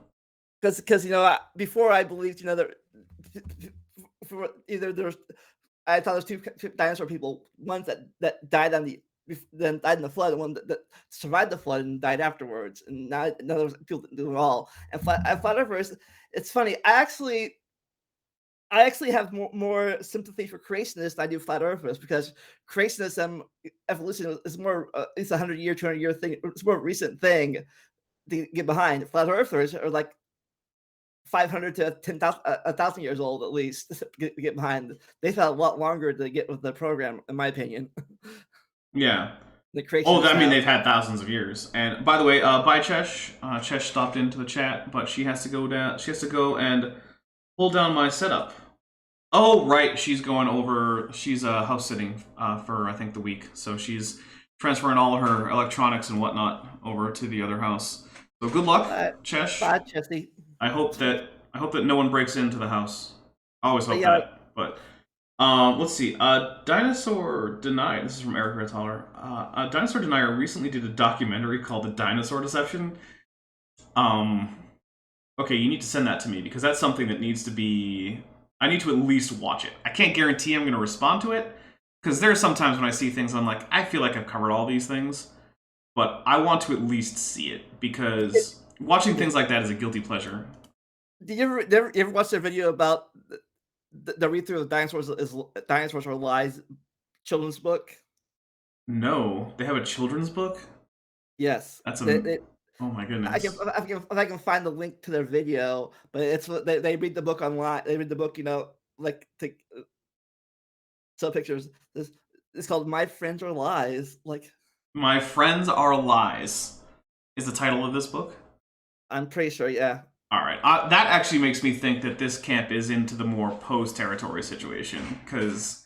Because before I believed that for either I thought there's two dinosaur people, ones that died on the then died in the flood, and one that survived the flood and died afterwards. And now there's people that do it all. And flat earthers, it's funny. I actually have more sympathy for creationists than I do flat earthers, because creationism, evolution is more it's 100-year, 200-year thing. It's more recent thing to get behind. Flat earthers are like 500 to 10,000, 1,000 years old at least to get behind. They've had a lot longer to get with the program, in my opinion. Yeah. The creation. I mean, they've had thousands of years. And by the way, bye, Chesh. Chesh stopped into the chat, but she has to go down. She has to go and pull down my setup. Oh, right. She's going over. She's house sitting for, I think, the week. So she's transferring all of her electronics and whatnot over to the other house. So good luck, Chesh. Bye, Chesty. I hope that no one breaks into the house. I always hope that. But let's see. Dinosaur Denier. This is from Eric Retaller. Dinosaur Denier recently did a documentary called The Dinosaur Deception. Okay, you need to send that to me, because that's something that needs to be. I need to at least watch it. I can't guarantee I'm going to respond to it, because there are some times when I see things I'm like, I feel like I've covered all these things, but I want to at least see it, because watching things like that is a guilty pleasure. Did you ever watch the video about the read through of Dinosaurs Are Lies children's book? No, they have a children's book? Yes. That's oh my goodness. I can find the link to their video, but it's they read the book online. They read the book, like take sell pictures. It's called My Friends Are Lies. Like, My Friends Are Lies is the title of this book? I'm pretty sure, yeah. All right. That actually makes me think that this camp is into the more post-territory situation, because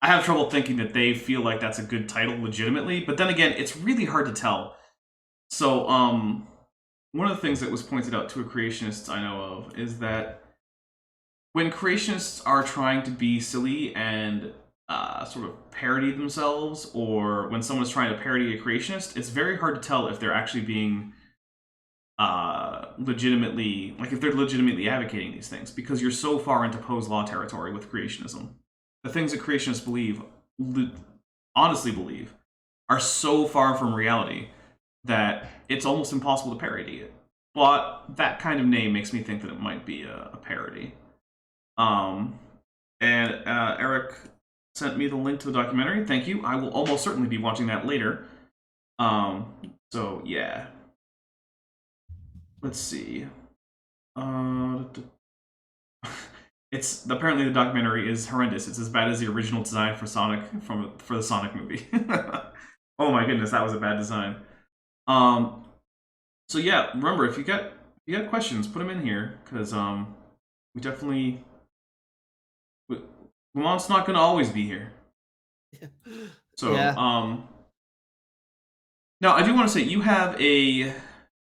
I have trouble thinking that they feel like that's a good title legitimately, but then again, it's really hard to tell. So, one of the things that was pointed out to a creationist I know of is that when creationists are trying to be silly and sort of parody themselves, or when someone is trying to parody a creationist, it's very hard to tell if they're actually being legitimately, like if they're legitimately advocating these things, because you're so far into post-law territory with creationism. The things that creationists honestly believe, are so far from reality that it's almost impossible to parody it. But that kind of name makes me think that it might be a parody. And Eric sent me the link to the documentary. Thank you. I will almost certainly be watching that later. So yeah. Let's see. It's apparently the documentary is horrendous. It's as bad as the original design for Sonic for the Sonic movie. Oh my goodness, that was a bad design. So yeah, remember, if you got questions, put them in here, because we definitely Lamont's not going to always be here. So yeah. Now I do want to say you have a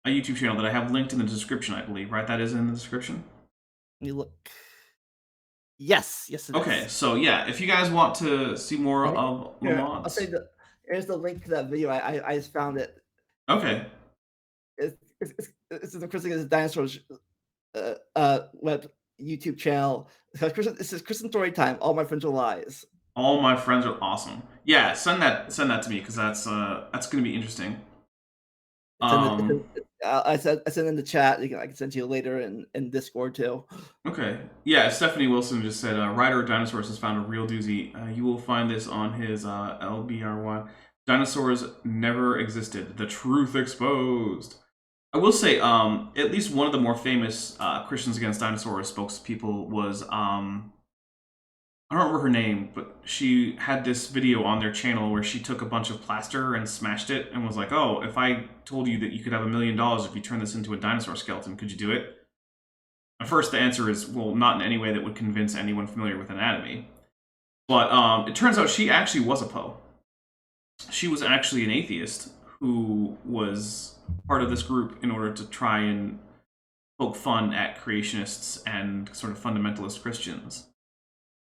YouTube channel that I have linked in the description, I believe, right? That is in the description? Let me look. Yes, it is. Okay, so yeah, if you guys want to see more of Lamont, I'll say here's the link to that video. I just found it. Okay. It's the Christian Dinosaurs web YouTube channel. This is Kristen Storytime. All My Friends Are Lies. All My Friends Are Awesome. Yeah, send that to me, because that's going to be interesting. I sent in the chat. I can send to you later in Discord too. Okay. Yeah, Stephanie Wilson just said, Rider of Dinosaurs has found a real doozy. You will find this on his LBRY. Dinosaurs never existed. The truth exposed. I will say, at least one of the more famous Christians Against Dinosaurs spokespeople was, I don't remember her name, but she had this video on their channel where she took a bunch of plaster and smashed it and was like, oh, if I told you that you could have $1 million if you turn this into a dinosaur skeleton, could you do it? At first, the answer is, well, not in any way that would convince anyone familiar with anatomy. But it turns out she actually was a Poe. She was actually an atheist who was part of this group in order to try and poke fun at creationists and sort of fundamentalist Christians.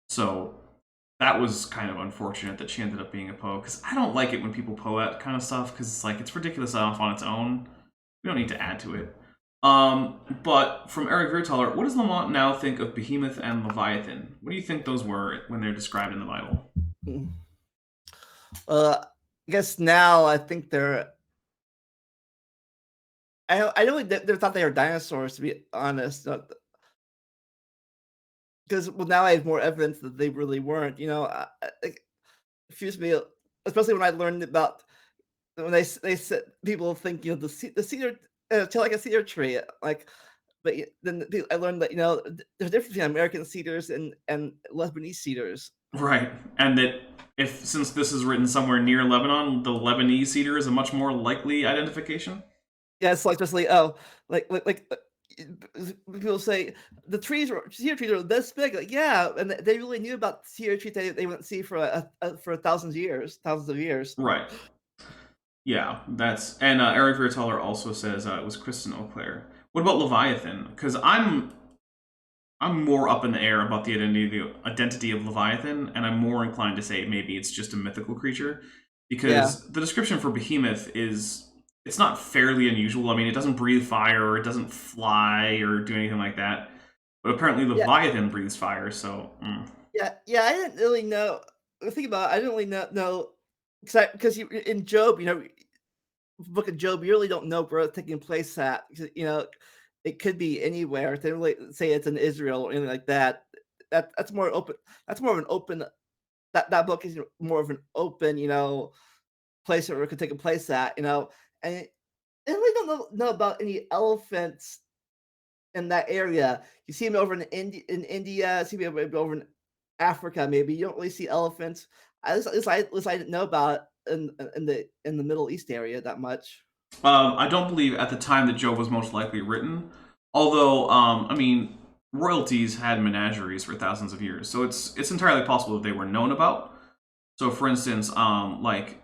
So that was kind of unfortunate that she ended up being a Poe, because I don't like it when people Poe that kind of stuff, because it's like, it's ridiculous enough on its own. We don't need to add to it. But from Eric Viertaler, what does Lamont now think of Behemoth and Leviathan? What do you think those were when they're described in the Bible? guess now I think they're. I know they thought they were dinosaurs, to be honest. Because now I have more evidence that they really weren't. It confused me, especially when I learned about when they said people think the cedar to like a cedar tree, like. But then I learned that there's a difference between American cedars and Lebanese cedars. Right, and that since this is written somewhere near Lebanon, the Lebanese cedar is a much more likely identification. Yeah, it's like just like people say the cedar trees are this big. Like, yeah, and they really knew about cedar trees they wouldn't see for thousands of years. Right. Yeah, that's and Eric Vertaler also says it was Kristen Eau Claire. What about Leviathan? Because I'm more up in the air about the identity of Leviathan, and I'm more inclined to say maybe it's just a mythical creature, because the description for Behemoth it's not fairly unusual. I mean, it doesn't breathe fire, it doesn't fly or do anything like that. But apparently Leviathan breathes fire, so. Yeah, I didn't really know. Think about it, I didn't really know because in Job, Book of Job, you really don't know where it's taking place at. It could be anywhere. They really say it's in Israel or anything like that. That's more open. That's more of an open. That book is more of an open, place where it could take place at. And I really don't know about any elephants in that area. You see them over in India. See them over in Africa. Maybe you don't really see elephants. At least I didn't know about it in the Middle East area that much. I don't believe at the time that Job was most likely written. Although, I mean, royalties had menageries for thousands of years, so it's entirely possible that they were known about. So, for instance, like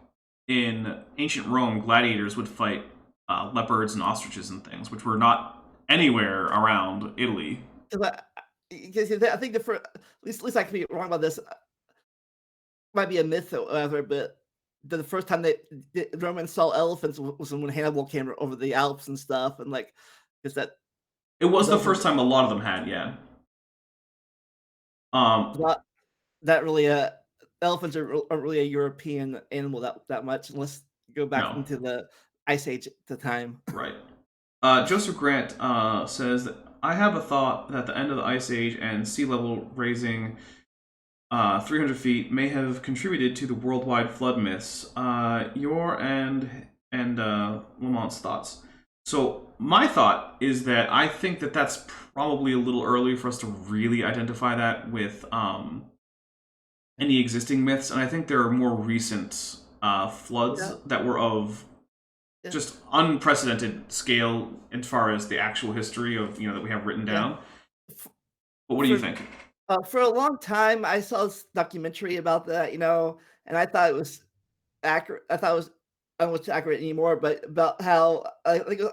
in ancient Rome, gladiators would fight leopards and ostriches and things, which were not anywhere around Italy. Because I think at least I could be wrong about this. Might be a myth or whatever, but the first time the Romans saw elephants was when Hannibal came over the Alps and stuff, and like, is that it was the first time a lot of them had, yeah. Not that really elephants aren't really a European animal that much, unless you go back into the Ice Age at the time. Right. Joseph Grant says that I have a thought that the end of the Ice Age and sea level raising 300 feet may have contributed to the worldwide flood myths. Your and Lamont's thoughts. So my thought is that I think that that's probably a little early for us to really identify that with any existing myths, and I think there are more recent floods that were of just unprecedented scale as far as the actual history of that we have written down. But what do you think? For a long time, I saw this documentary about that, and I thought it was accurate. I thought it was I don't know if it's accurate anymore, but about how I forget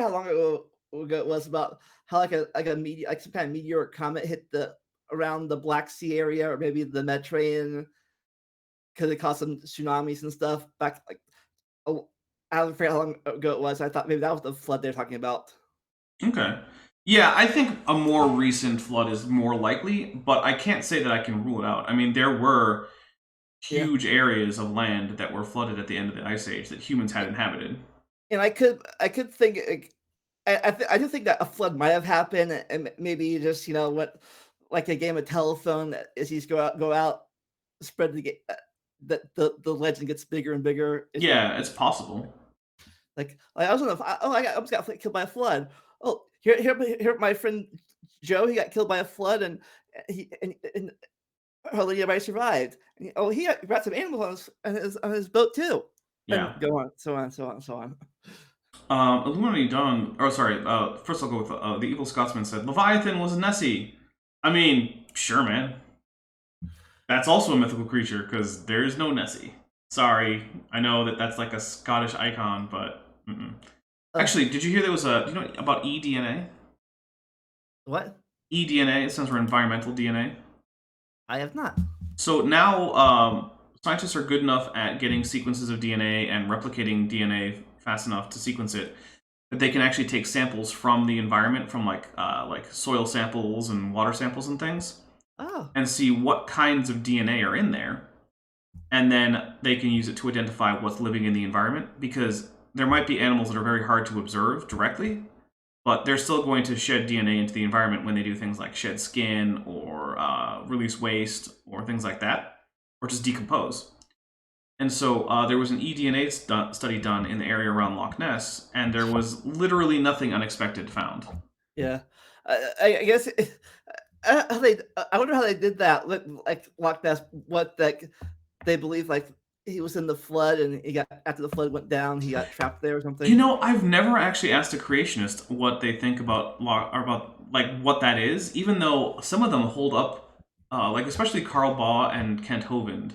how long ago it was about how like some kind of meteor or comet hit around the Black Sea area or maybe the Mediterranean because it caused some tsunamis and stuff back I don't forget how long ago it was. I thought maybe that was the flood they're talking about. Okay. Yeah, I think a more recent flood is more likely, but I can't say that I can rule it out. I mean, there were huge areas of land that were flooded at the end of the Ice Age that humans had inhabited. And I could think I do think that a flood might have happened, and maybe just what like a game of telephone as you go out, spread the legend gets bigger and bigger. It's possible. Like I was I almost got killed by a flood. Oh, here, my friend Joe, he got killed by a flood, and hardly anybody survived. And he brought some animals on his boat too. Yeah. And go on, so on. Illuminati Dawn. Oh, sorry. First, I'll go with the Evil Scotsman said Leviathan was Nessie. I mean, sure, man. That's also a mythical creature because there is no Nessie. Sorry, I know that's like a Scottish icon, but actually, did you hear there was do you know about eDNA? What? eDNA. It stands for environmental DNA. I have not. So now scientists are good enough at getting sequences of DNA and replicating DNA fast enough to sequence it that they can actually take samples from the environment, from like soil samples and water samples and things, and see what kinds of DNA are in there. and then they can use it to identify what's living in the environment, because there might be animals that are very hard to observe directly, but they're still going to shed DNA into the environment when they do things like shed skin or release waste or things like that, or just decompose. And so there was an eDNA study done in the area around Loch Ness, and there was literally nothing unexpected found. Yeah, I guess how they. I wonder how they did that. Like Loch Ness, what like they believe like he was in the flood and he got after the flood went down, he got trapped there or something. You know, I've never actually asked a creationist what they think about or about like what that is, even though some of them hold up, like especially Carl Baugh and Kent Hovind.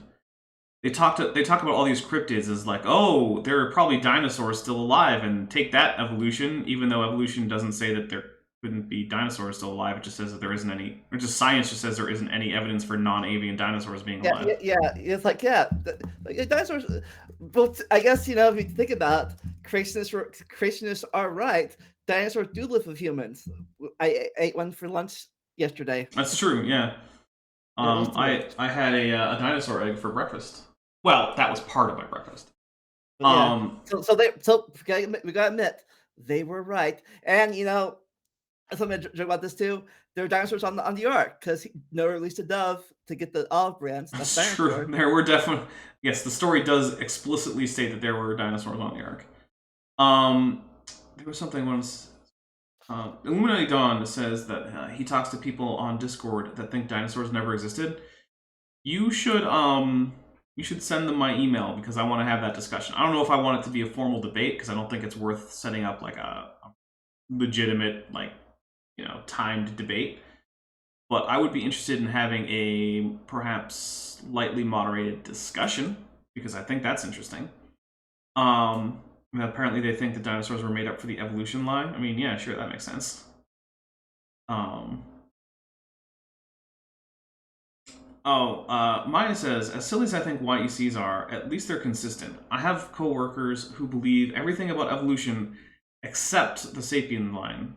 They talk about all these cryptids as like, oh, there are probably dinosaurs still alive, and take that evolution, even though evolution doesn't say that there couldn't be dinosaurs still alive. It just says that there isn't any, or just science just says there isn't any evidence for non-avian dinosaurs being alive. Yeah, it's like like dinosaurs. But I guess if you think about it, creationists are right. Dinosaurs do live with humans. I ate one for lunch yesterday. That's true. Yeah. I had a dinosaur egg for breakfast. Well, that was part of my breakfast. Yeah. So we gotta admit they were right, and something to joke about this too. There were dinosaurs on the ark because Noah released a dove to get the olive branch. That's true. There were definitely, yes. The story does explicitly state that there were dinosaurs on the ark. There was something once. Illuminati Dawn says that he talks to people on Discord that think dinosaurs never existed. You should send them my email, because I want to have that discussion. I don't know if I want it to be a formal debate, because I don't think it's worth setting up like a legitimate, timed debate. But I would be interested in having a perhaps lightly moderated discussion, because I think that's interesting. Apparently they think the dinosaurs were made up for the evolution line. I mean, yeah, sure, that makes sense. Maya says, as silly as I think YECs are, at least they're consistent. I have coworkers who believe everything about evolution except the sapien line,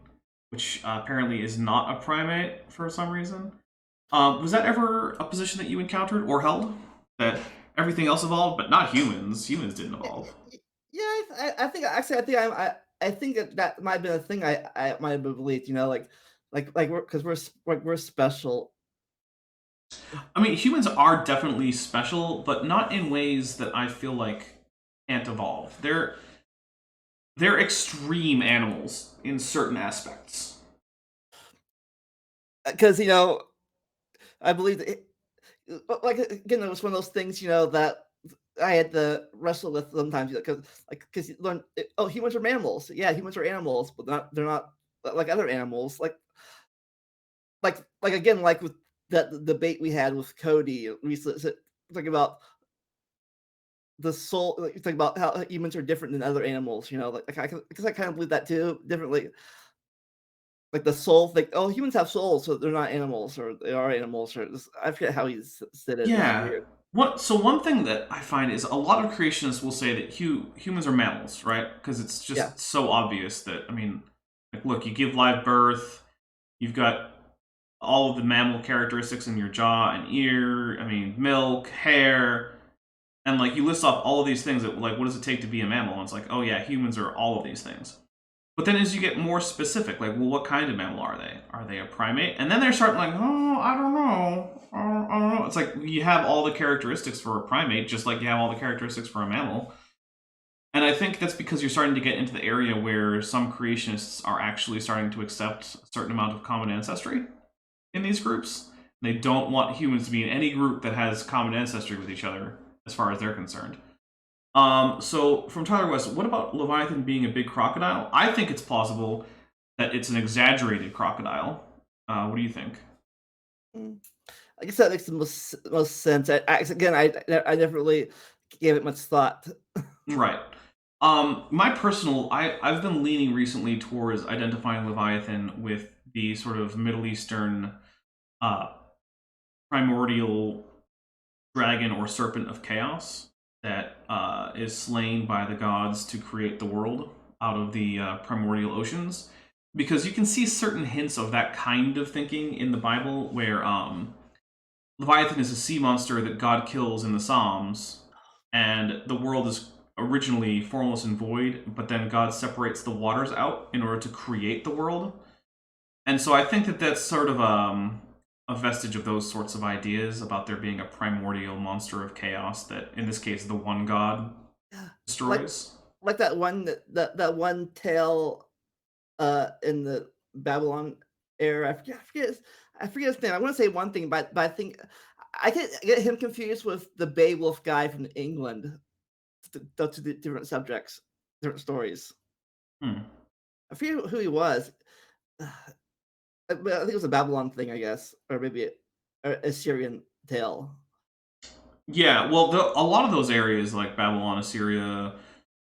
which apparently is not a primate for some reason. Was that ever a position that you encountered or held? That everything else evolved, but not humans? Humans didn't evolve. Yeah, I think I think that might have been a thing I might have believed. Because we're special. I mean, humans are definitely special, but not in ways that I feel like can't evolve. They're extreme animals in certain aspects. Because I believe that again, it was one of those things that I had to wrestle with sometimes, because you learn, humans are mammals. Yeah, humans are animals, but they're not like other animals. Like again, like with that debate we had with Cody recently, talking about the soul. Like, talking about how humans are different than other animals. Because I kind of believe that too, differently. Like the soul, humans have souls, so they're not animals, or they are animals, or I forget how he said it. Yeah. One thing that I find is a lot of creationists will say that humans are mammals, right? Because it's just so obvious that, I mean, look, you give live birth, you've got all of the mammal characteristics in your jaw and ear, I mean, milk, hair, and you list off all of these things that, what does it take to be a mammal? And it's like, oh yeah, humans are all of these things. But then as you get more specific, what kind of mammal are they? Are they a primate? And then they're starting oh, I don't know. I don't know. It's like you have all the characteristics for a primate, just like you have all the characteristics for a mammal. And I think that's because you're starting to get into the area where some creationists are actually starting to accept a certain amount of common ancestry in these groups. They don't want humans to be in any group that has common ancestry with each other, as far as they're concerned. So from Tyler West, what about Leviathan being a big crocodile? I think it's plausible that it's an exaggerated crocodile. What do you think? I guess that makes the most sense. I never really gave it much thought. Right. I've been leaning recently towards identifying Leviathan with the sort of Middle Eastern primordial dragon or serpent of chaos that is slain by the gods to create the world out of the primordial oceans. Because you can see certain hints of that kind of thinking in the Bible, where Leviathan is a sea monster that God kills in the Psalms, and the world is originally formless and void, but then God separates the waters out in order to create the world. And so I think that that's sort of a vestige of those sorts of ideas about there being a primordial monster of chaos that, in this case, the one God like destroys. like that one tale in the Babylon era. I forget his name. I want to say one thing, but I think I get him confused with the Beowulf guy from England. To the different subjects, different stories. Hmm. I forget who he was. But I think it was a Babylon thing, I guess, or maybe a Assyrian tale. Yeah, well, a lot of those areas, like Babylon, Assyria,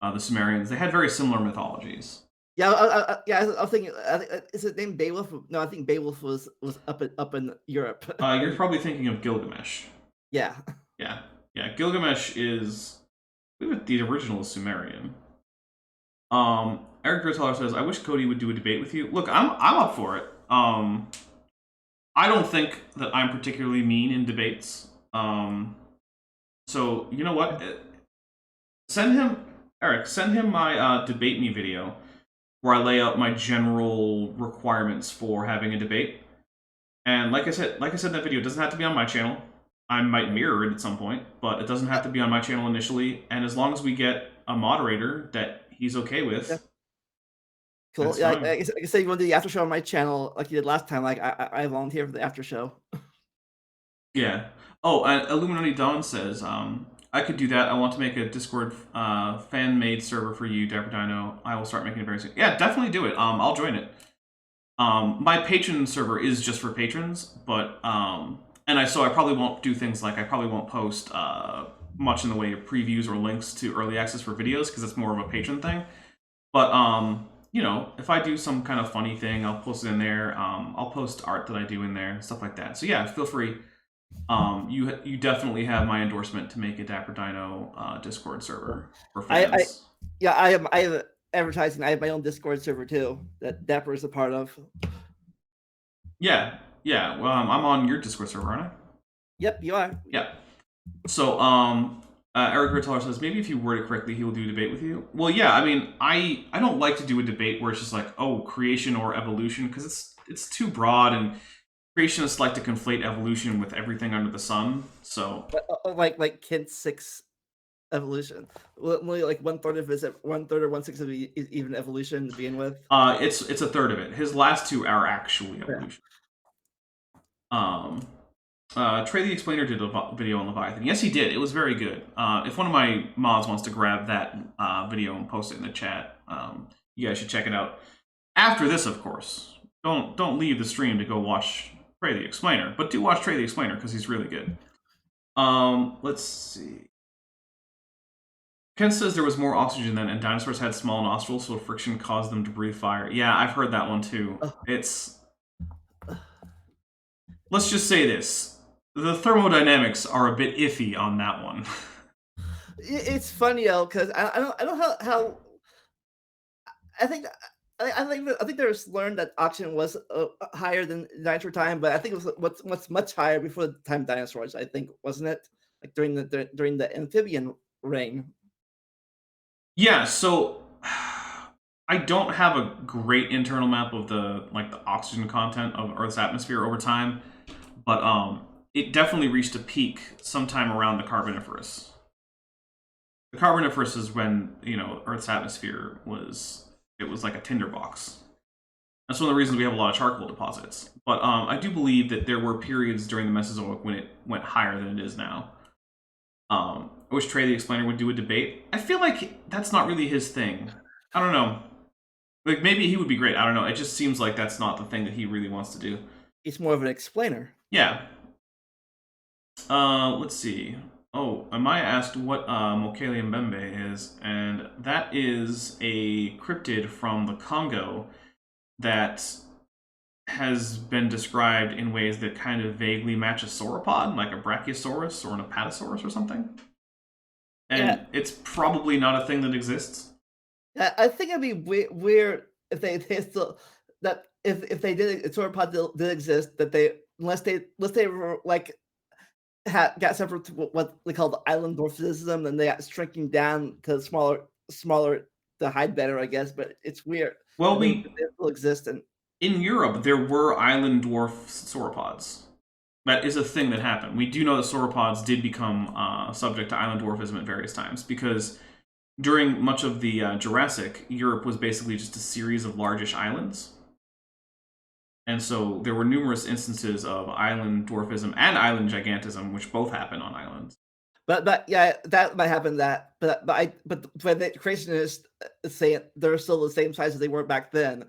the Sumerians, they had very similar mythologies. Yeah, I was thinking. Is it named Beowulf? No, I think Beowulf was up in Europe. You're probably thinking of Gilgamesh. Yeah. Yeah. Gilgamesh is, I believe the original is Sumerian. Eric Dritteller says, "I wish Cody would do a debate with you." Look, I'm up for it. I don't think that I'm particularly mean in debates. So you know what? Send him my debate me video where I lay out my general requirements for having a debate. And like I said in that video, it doesn't have to be on my channel. I might mirror it at some point, but it doesn't have to be on my channel initially. And as long as we get a moderator that he's okay with, Yeah. Cool. Yeah, I guess you want to do the after show on my channel like you did last time. Like I volunteer for the after show. Yeah. Oh, and Illuminati Dawn says, I could do that. I want to make a Discord fan-made server for you, Dapper Dino. I will start making it very soon. Yeah, definitely do it. I'll join it. My patron server is just for patrons, but so I probably won't do things like I probably won't post much in the way of previews or links to early access for videos because it's more of a patron thing. But if I do some kind of funny thing, I'll post it in there. I'll post art that I do in there, stuff like that. So yeah, feel free. You definitely have my endorsement to make a Dapper Dino Discord server for fans. I have advertising. I have my own Discord server too that Dapper is a part of. Yeah. Well, I'm on your Discord server, aren't I? Yep, you are. Yeah. So Eric Ritteller says maybe if you word it correctly, he will do a debate with you. Well, yeah. I mean, I don't like to do a debate where it's just like, oh, creation or evolution, because it's too broad, and creationists like to conflate evolution with everything under the sun. So like Kent 6 evolution. Only like 1/3 of it, 1/3 or 1/6 of it is even evolution to begin with. It's a third of it. His last two are actually evolution. Trey the Explainer did a video on Leviathan. Yes, he did. It was very good. If one of my mods wants to grab that video and post it in the chat, you guys should check it out. After this, of course. Don't leave the stream to go watch Trey the Explainer, but do watch Trey the Explainer because he's really good. Let's see. Ken says there was more oxygen then, and dinosaurs had small nostrils, so friction caused them to breathe fire. Yeah, I've heard that one too. Let's just say this. The thermodynamics are a bit iffy on that one. It's funny though, because I don't know how I think there's learned that oxygen was higher than dinosaur time, but I think it was what's much higher before the time of dinosaurs. I think, wasn't it? Like during the amphibian reign. Yeah. So I don't have a great internal map of the oxygen content of Earth's atmosphere over time, but it definitely reached a peak sometime around the Carboniferous. The Carboniferous is when Earth's atmosphere was like a tinderbox. That's one of the reasons we have a lot of charcoal deposits. But I do believe that there were periods during the Mesozoic when it went higher than it is now. I wish Trey the Explainer would do a debate. I feel like that's not really his thing. I don't know. Like, maybe he would be great. I don't know. It just seems like that's not the thing that he really wants to do. He's more of an explainer. Yeah. Let's see. Oh, Amaya asked what Mokele Mbembe is, and that is a cryptid from the Congo that has been described in ways that kind of vaguely match a sauropod, like a Brachiosaurus or an Apatosaurus or something. And it's probably not a thing that exists. Yeah, I think it'd be weird if they still if they did, a sauropod did exist, that they unless they were like got suffered to what they call the island dwarfism, and they got shrinking down to smaller to hide better, I guess. But it's weird. Well, They still exist, and in Europe, there were island dwarf sauropods. That is a thing that happened. We do know that sauropods did become subject to island dwarfism at various times because during much of the Jurassic, Europe was basically just a series of largish islands. And so there were numerous instances of island dwarfism and island gigantism, which both happen on islands. but yeah, that might happen. But the creationists say they're still the same size as they were back then.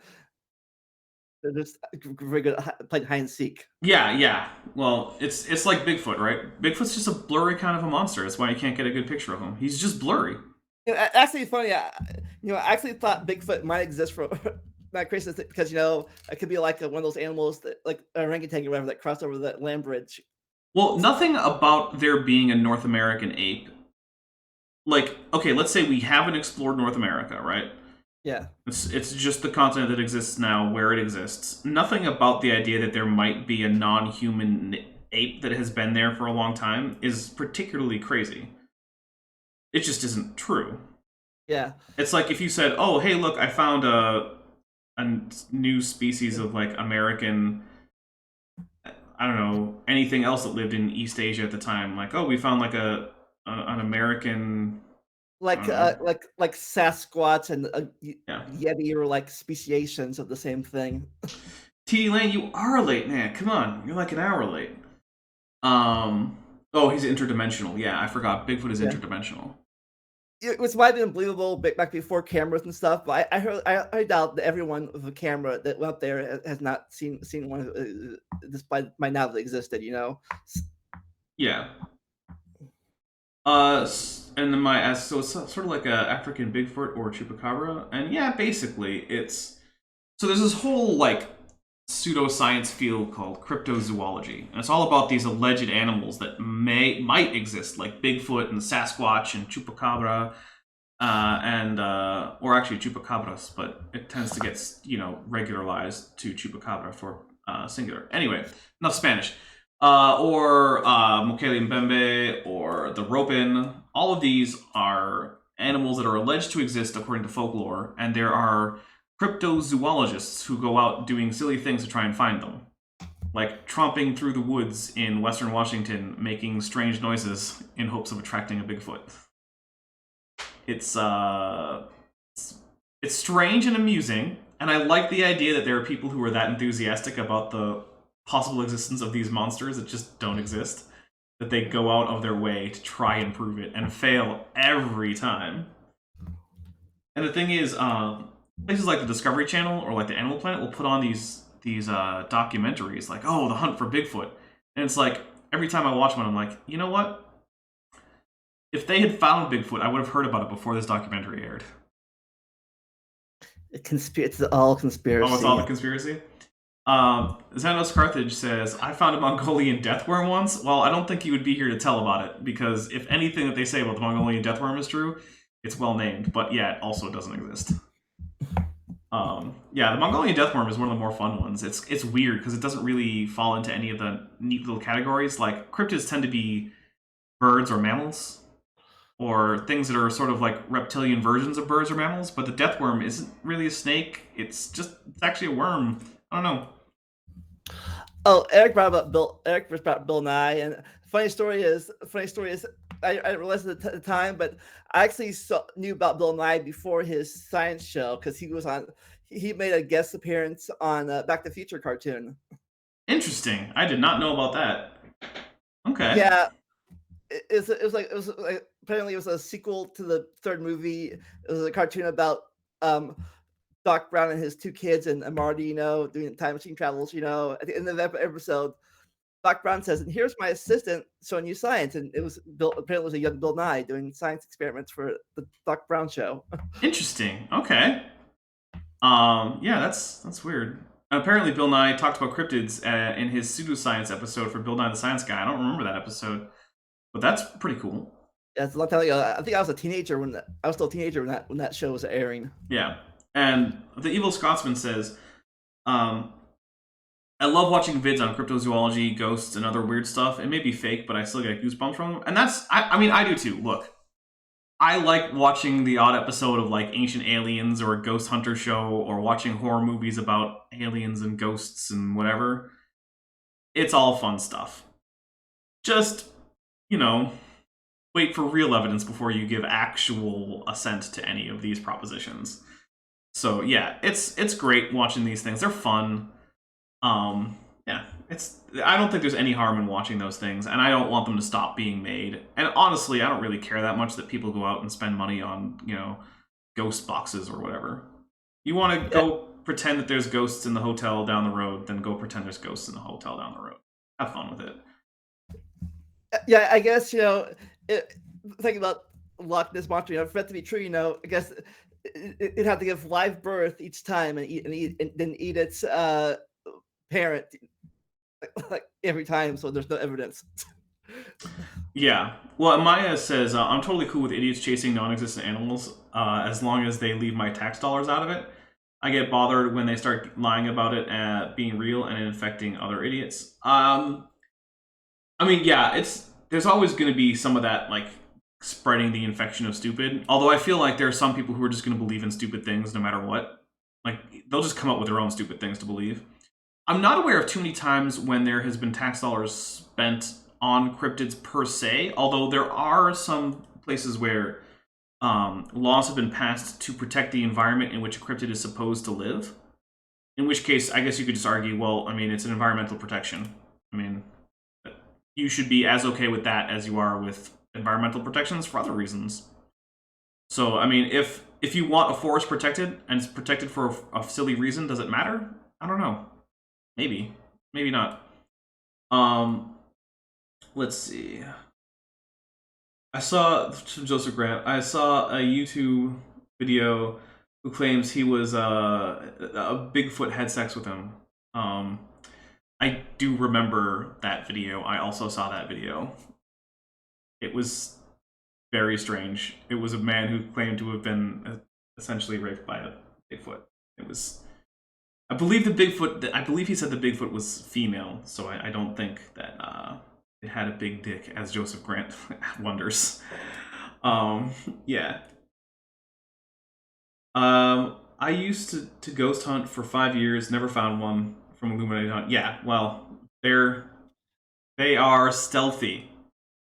They're just very good at playing hide and seek. Yeah. Well, it's like Bigfoot, right? Bigfoot's just a blurry kind of a monster. That's why you can't get a good picture of him. He's just blurry. Actually, funny. I actually thought Bigfoot might exist for not creationist because it could be like one of those animals that, like an orangutan or whatever, that crossed over the land bridge. Well, nothing about there being a North American ape. Like, okay, let's say we haven't explored North America, right? Yeah. It's just the continent that exists now where it exists. Nothing about the idea that there might be a non-human ape that has been there for a long time is particularly crazy. It just isn't true. Yeah. It's like if you said, "Oh, hey, look, I found a new species of like American, I don't know, anything else that lived in East Asia at the time. Like, oh, we found like an American." Like Sasquatch and Yeti are like speciations of the same thing. T. Lane, you are late, man. Come on, you're like an hour late. Oh, he's interdimensional. Yeah, I forgot. Bigfoot is interdimensional. It might have been believable back before cameras and stuff, but I doubt that everyone with a camera that went up there has not seen one, despite by now that existed. Yeah. And then so it's sort of like a African Bigfoot or Chupacabra, and yeah, basically so there's this whole like pseudoscience field called cryptozoology, and it's all about these alleged animals that might exist, like Bigfoot and Sasquatch and Chupacabra, or actually Chupacabras, but it tends to get regularized to Chupacabra for singular. Anyway, enough Spanish. Or Mokele Mbembe, or the Ropin. All of these are animals that are alleged to exist according to folklore, and there are cryptozoologists who go out doing silly things to try and find them. Like tromping through the woods in western Washington, making strange noises in hopes of attracting a Bigfoot. It's strange and amusing, and I like the idea that there are people who are that enthusiastic about the possible existence of these monsters that just don't exist, that they go out of their way to try and prove it and fail every time. And the thing is, places like the Discovery Channel or like the Animal Planet will put on these documentaries like, oh, the hunt for Bigfoot, and it's like every time I watch one, I'm like, you know what? If they had found Bigfoot, I would have heard about it before this documentary aired. It's all conspiracy. Oh, it's all the conspiracy? Xanos Carthage says, I found a Mongolian deathworm once. Well, I don't think he would be here to tell about it, because if anything that they say about the Mongolian deathworm is true, it's well named, but yeah, it also doesn't exist. Yeah, the Mongolian deathworm is one of the more fun ones. It's weird because it doesn't really fall into any of the neat little categories. Like, cryptids tend to be birds or mammals, or things that are sort of like reptilian versions of birds or mammals, but the deathworm isn't really a snake. It's actually a worm. I don't know. Oh, Eric brought up Bill Nye, and funny story is I didn't realize it at the time, but I actually knew about Bill Nye before his science show because he made a guest appearance on Back to the Future cartoon. Interesting. I did not know about that. Okay. Yeah, it was like apparently it was a sequel to the third movie. It was a cartoon about Doc Brown and his two kids and Marty, doing time machine travels. At the end of the episode, Doc Brown says, "And here's my assistant showing you science." And it was apparently it was a young Bill Nye doing science experiments for the Doc Brown show. Interesting. Okay. Yeah, that's weird. Apparently, Bill Nye talked about cryptids in his pseudoscience episode for Bill Nye the Science Guy. I don't remember that episode, but that's pretty cool. Yeah, it's a long time ago. I think I was a teenager when that show was airing. Yeah. And the Evil Scotsman says, I love watching vids on cryptozoology, ghosts, and other weird stuff. It may be fake, but I still get goosebumps from them. And I mean, I do too. Look, I like watching the odd episode of like Ancient Aliens or a Ghost Hunter show, or watching horror movies about aliens and ghosts and whatever. It's all fun stuff. Just, wait for real evidence before you give actual assent to any of these propositions. So yeah, it's great watching these things. They're fun. Yeah, I don't think there's any harm in watching those things, and I don't want them to stop being made. And honestly, I don't really care that much that people go out and spend money on, ghost boxes or whatever. You want to go pretend that there's ghosts in the hotel down the road, then go pretend there's ghosts in the hotel down the road. Have fun with it. Yeah, I guess, thinking about Loch Ness Monster, for that to be true, I guess it'd have to give live birth each time and then eat its parent like every time, so there's no evidence. Yeah. Well, Maya says, I'm totally cool with idiots chasing non-existent animals as long as they leave my tax dollars out of it. I get bothered when they start lying about it being real and infecting other idiots. I mean, yeah, there's always going to be some of that, like, spreading the infection of stupid. Although I feel like there are some people who are just going to believe in stupid things no matter what. Like, they'll just come up with their own stupid things to believe. I'm not aware of too many times when there has been tax dollars spent on cryptids per se, although there are some places where laws have been passed to protect the environment in which a cryptid is supposed to live. In which case, I guess you could just argue, well, I mean, it's an environmental protection. I mean, you should be as okay with that as you are with environmental protections for other reasons. So, I mean, if you want a forest protected, and it's protected for a silly reason, does it matter? I don't know. Maybe. Maybe not. Let's see. I saw Joseph Grant. I saw a YouTube video who claims he was a Bigfoot had sex with him. I do remember that video. I also saw that video. It was very strange. It was a man who claimed to have been essentially raped by a Bigfoot. It was. I believe he said the Bigfoot was female, so I don't think that it had a big dick, as Joseph Grant wonders. Yeah. I used to ghost hunt for 5 years, never found one from Illuminated Hunt. Yeah, well, they are stealthy.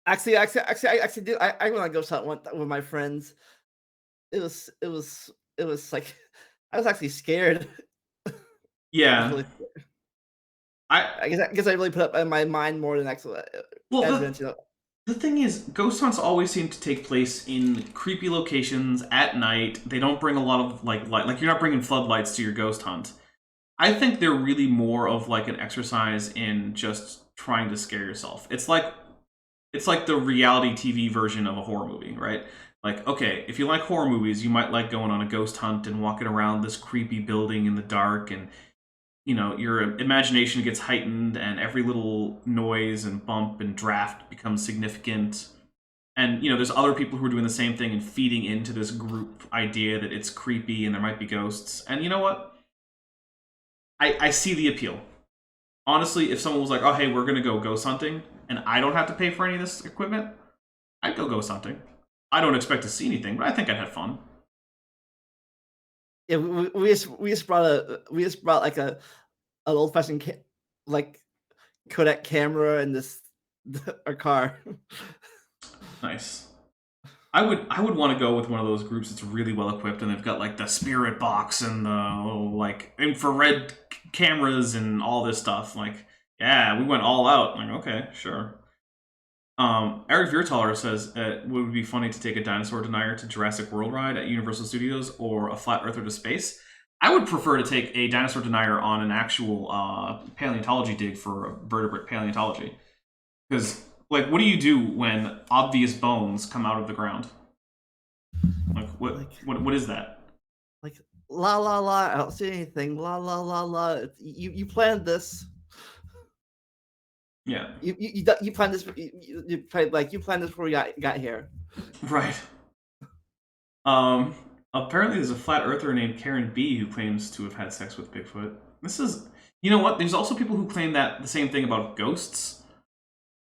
Actually, I did. I went on ghost hunt with my friends. It was like I was actually scared. Yeah. Really, I guess I really put up in my mind more than actual evidence. The thing is, ghost hunts always seem to take place in creepy locations at night. They don't bring a lot of light. Like you're not bringing floodlights to your ghost hunt. I think they're really more of like an exercise in just trying to scare yourself. It's like the reality TV version of a horror movie, right? Like, okay, if you like horror movies, you might like going on a ghost hunt and walking around this creepy building in the dark, and your imagination gets heightened, and every little noise and bump and draft becomes significant. And, there's other people who are doing the same thing and feeding into this group idea that it's creepy and there might be ghosts. And you know what? I see the appeal. Honestly, if someone was like, oh, hey, we're going to go ghost hunting, and I don't have to pay for any of this equipment, I'd go ghost hunting. I don't expect to see anything, but I think I'd have fun. Yeah, we just brought like an old fashioned like Kodak camera and our car. Nice. I would want to go with one of those groups that's really well equipped, and they've got like the spirit box and the like infrared cameras and all this stuff. Like, yeah, we went all out. I'm like, okay, sure. Eric Viertaler says it would be funny to take a dinosaur denier to Jurassic World ride at Universal Studios or a flat earther to space. I would prefer to take a dinosaur denier on an actual paleontology dig for vertebrate paleontology. Because, like, what do you do when obvious bones come out of the ground? Like, what is that? Like, la la la, I don't see anything. La la la la. You planned this. Yeah. You planned this. You planned this before you got here. Right. Apparently, there's a flat earther named Karen B who claims to have had sex with Bigfoot. This is, you know what? There's also people who claim that the same thing about ghosts.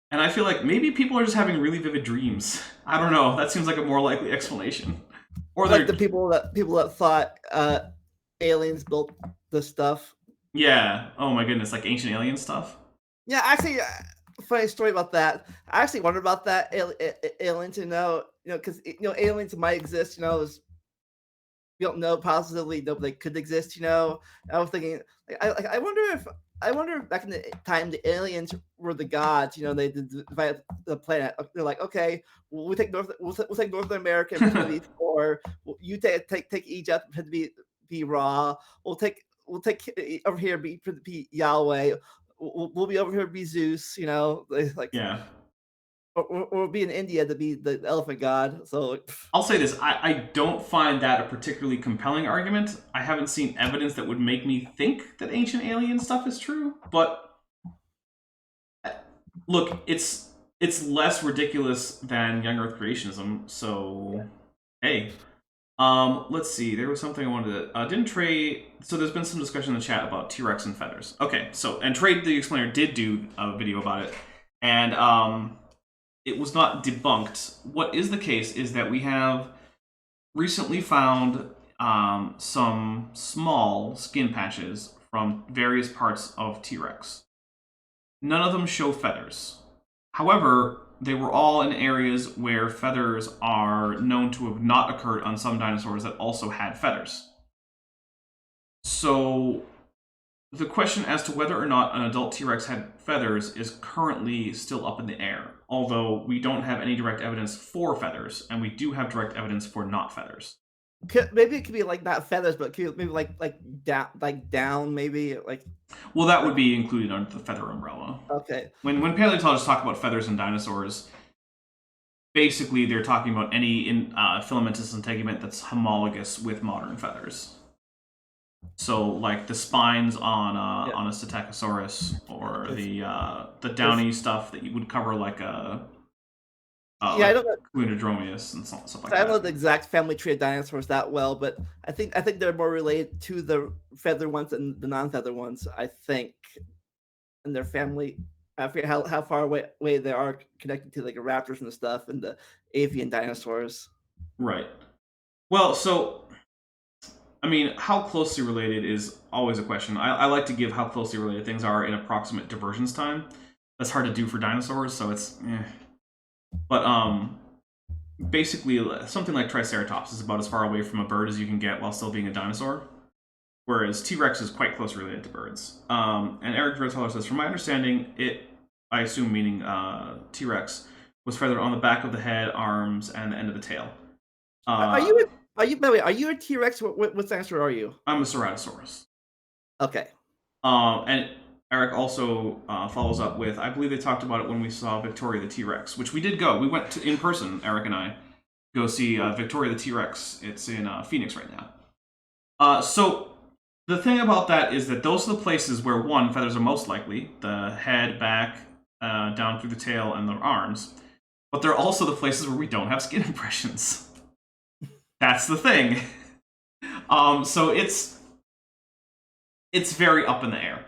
And I feel like maybe people are just having really vivid dreams. I don't know. That seems like a more likely explanation. Or like the people that thought aliens built the stuff. Yeah. Oh my goodness, like ancient alien stuff. Yeah, actually, funny story about that. I actually wondered about that aliens. Because aliens might exist. We don't know positively know they could exist. I was thinking, I wonder if back in the time the aliens were the gods. They divided the planet. They're like, okay, we'll take North America and pretend to be Thor. You take Egypt and pretend to be Ra. We'll take over here be Yahweh. We'll be over here be Zeus. Like Yeah. or be in India to be the elephant god. So I'll say this, I don't find that a particularly compelling argument. I haven't seen evidence that would make me think that ancient alien stuff is true, but look, it's less ridiculous than young Earth creationism, so hey. Let's see, there was something I wanted to didn't Trey, so there's been some discussion in the chat about T-Rex and feathers. Okay, so and Trey the Explainer did do a video about it, and it was not debunked. What is the case is that we have recently found some small skin patches from various parts of T-Rex. None of them show feathers. However, they were all in areas where feathers are known to have not occurred on some dinosaurs that also had feathers. So the question as to whether or not an adult T-Rex had feathers is currently still up in the air, although we don't have any direct evidence for feathers, and we do have direct evidence for not feathers. Maybe it could be like not feathers, but maybe like down, maybe like. Well, that would be included under the feather umbrella. Okay. When paleontologists talk about feathers in dinosaurs, basically they're talking about any filamentous integument that's homologous with modern feathers. So, like the spines on a Psittacosaurus, or the downy stuff that you would cover like a I don't know. Clunodromius and stuff like that. I don't know the exact family tree of dinosaurs that well, but I think they're more related to the feather ones than the non-feather ones. I think, and their family. I forget how far away they are connected to like the raptors and stuff and the avian dinosaurs. Right. Well, so I mean, how closely related is always a question. I like to give how closely related things are in approximate divergence time. That's hard to do for dinosaurs, so it's But basically, something like Triceratops is about as far away from a bird as you can get while still being a dinosaur, whereas T-Rex is quite closely related to birds. And Eric Verteller says, from my understanding, I assume meaning T-Rex, was feathered on the back of the head, arms, and the end of the tail. By the way, are you a T-Rex? What dinosaur are you? I'm a Ceratosaurus. Okay. And Eric also follows up with, I believe they talked about it when we saw Victoria the T-Rex, which we did go. We went in person, Eric and I, go see Victoria the T-Rex. It's in Phoenix right now. So the thing about that is that those are the places where, one, feathers are most likely, the head, back, down through the tail, and the arms. But they're also the places where we don't have skin impressions. That's the thing. So it's very up in the air.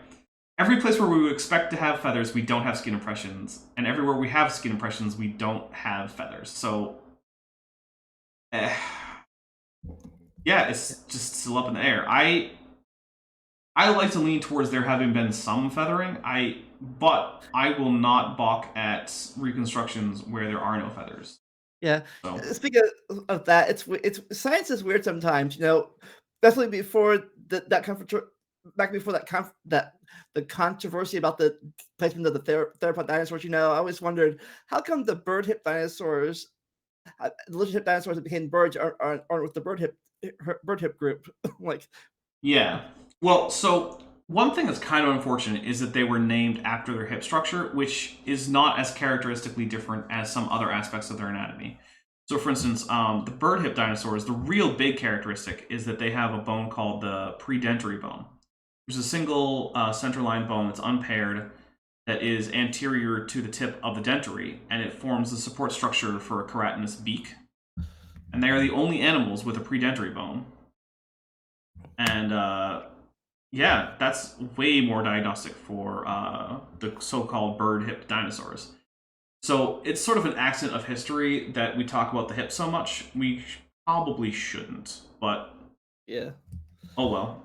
Every place where we would expect to have feathers, we don't have skin impressions. And everywhere we have skin impressions, we don't have feathers. So, yeah, it's just still up in the air. I like to lean towards there having been some feathering, but I will not balk at reconstructions where there are no feathers. Yeah. So. Speaking of that, it's science is weird sometimes. Definitely before back before the controversy about the placement of the theropod dinosaurs. I always wondered how come the bird hip dinosaurs, the lizard hip dinosaurs that became birds aren't with the bird hip group. Like. Yeah. Well, so one thing that's kind of unfortunate is that they were named after their hip structure, which is not as characteristically different as some other aspects of their anatomy. So, for instance, the bird hip dinosaurs, the real big characteristic is that they have a bone called the predentary bone. There's a single centerline bone that's unpaired that is anterior to the tip of the dentary, and it forms the support structure for a keratinous beak. And they are the only animals with a predentary bone. And yeah, that's way more diagnostic for the so-called bird-hipped dinosaurs. So it's sort of an accident of history that we talk about the hip so much. We probably shouldn't, but Yeah. oh well.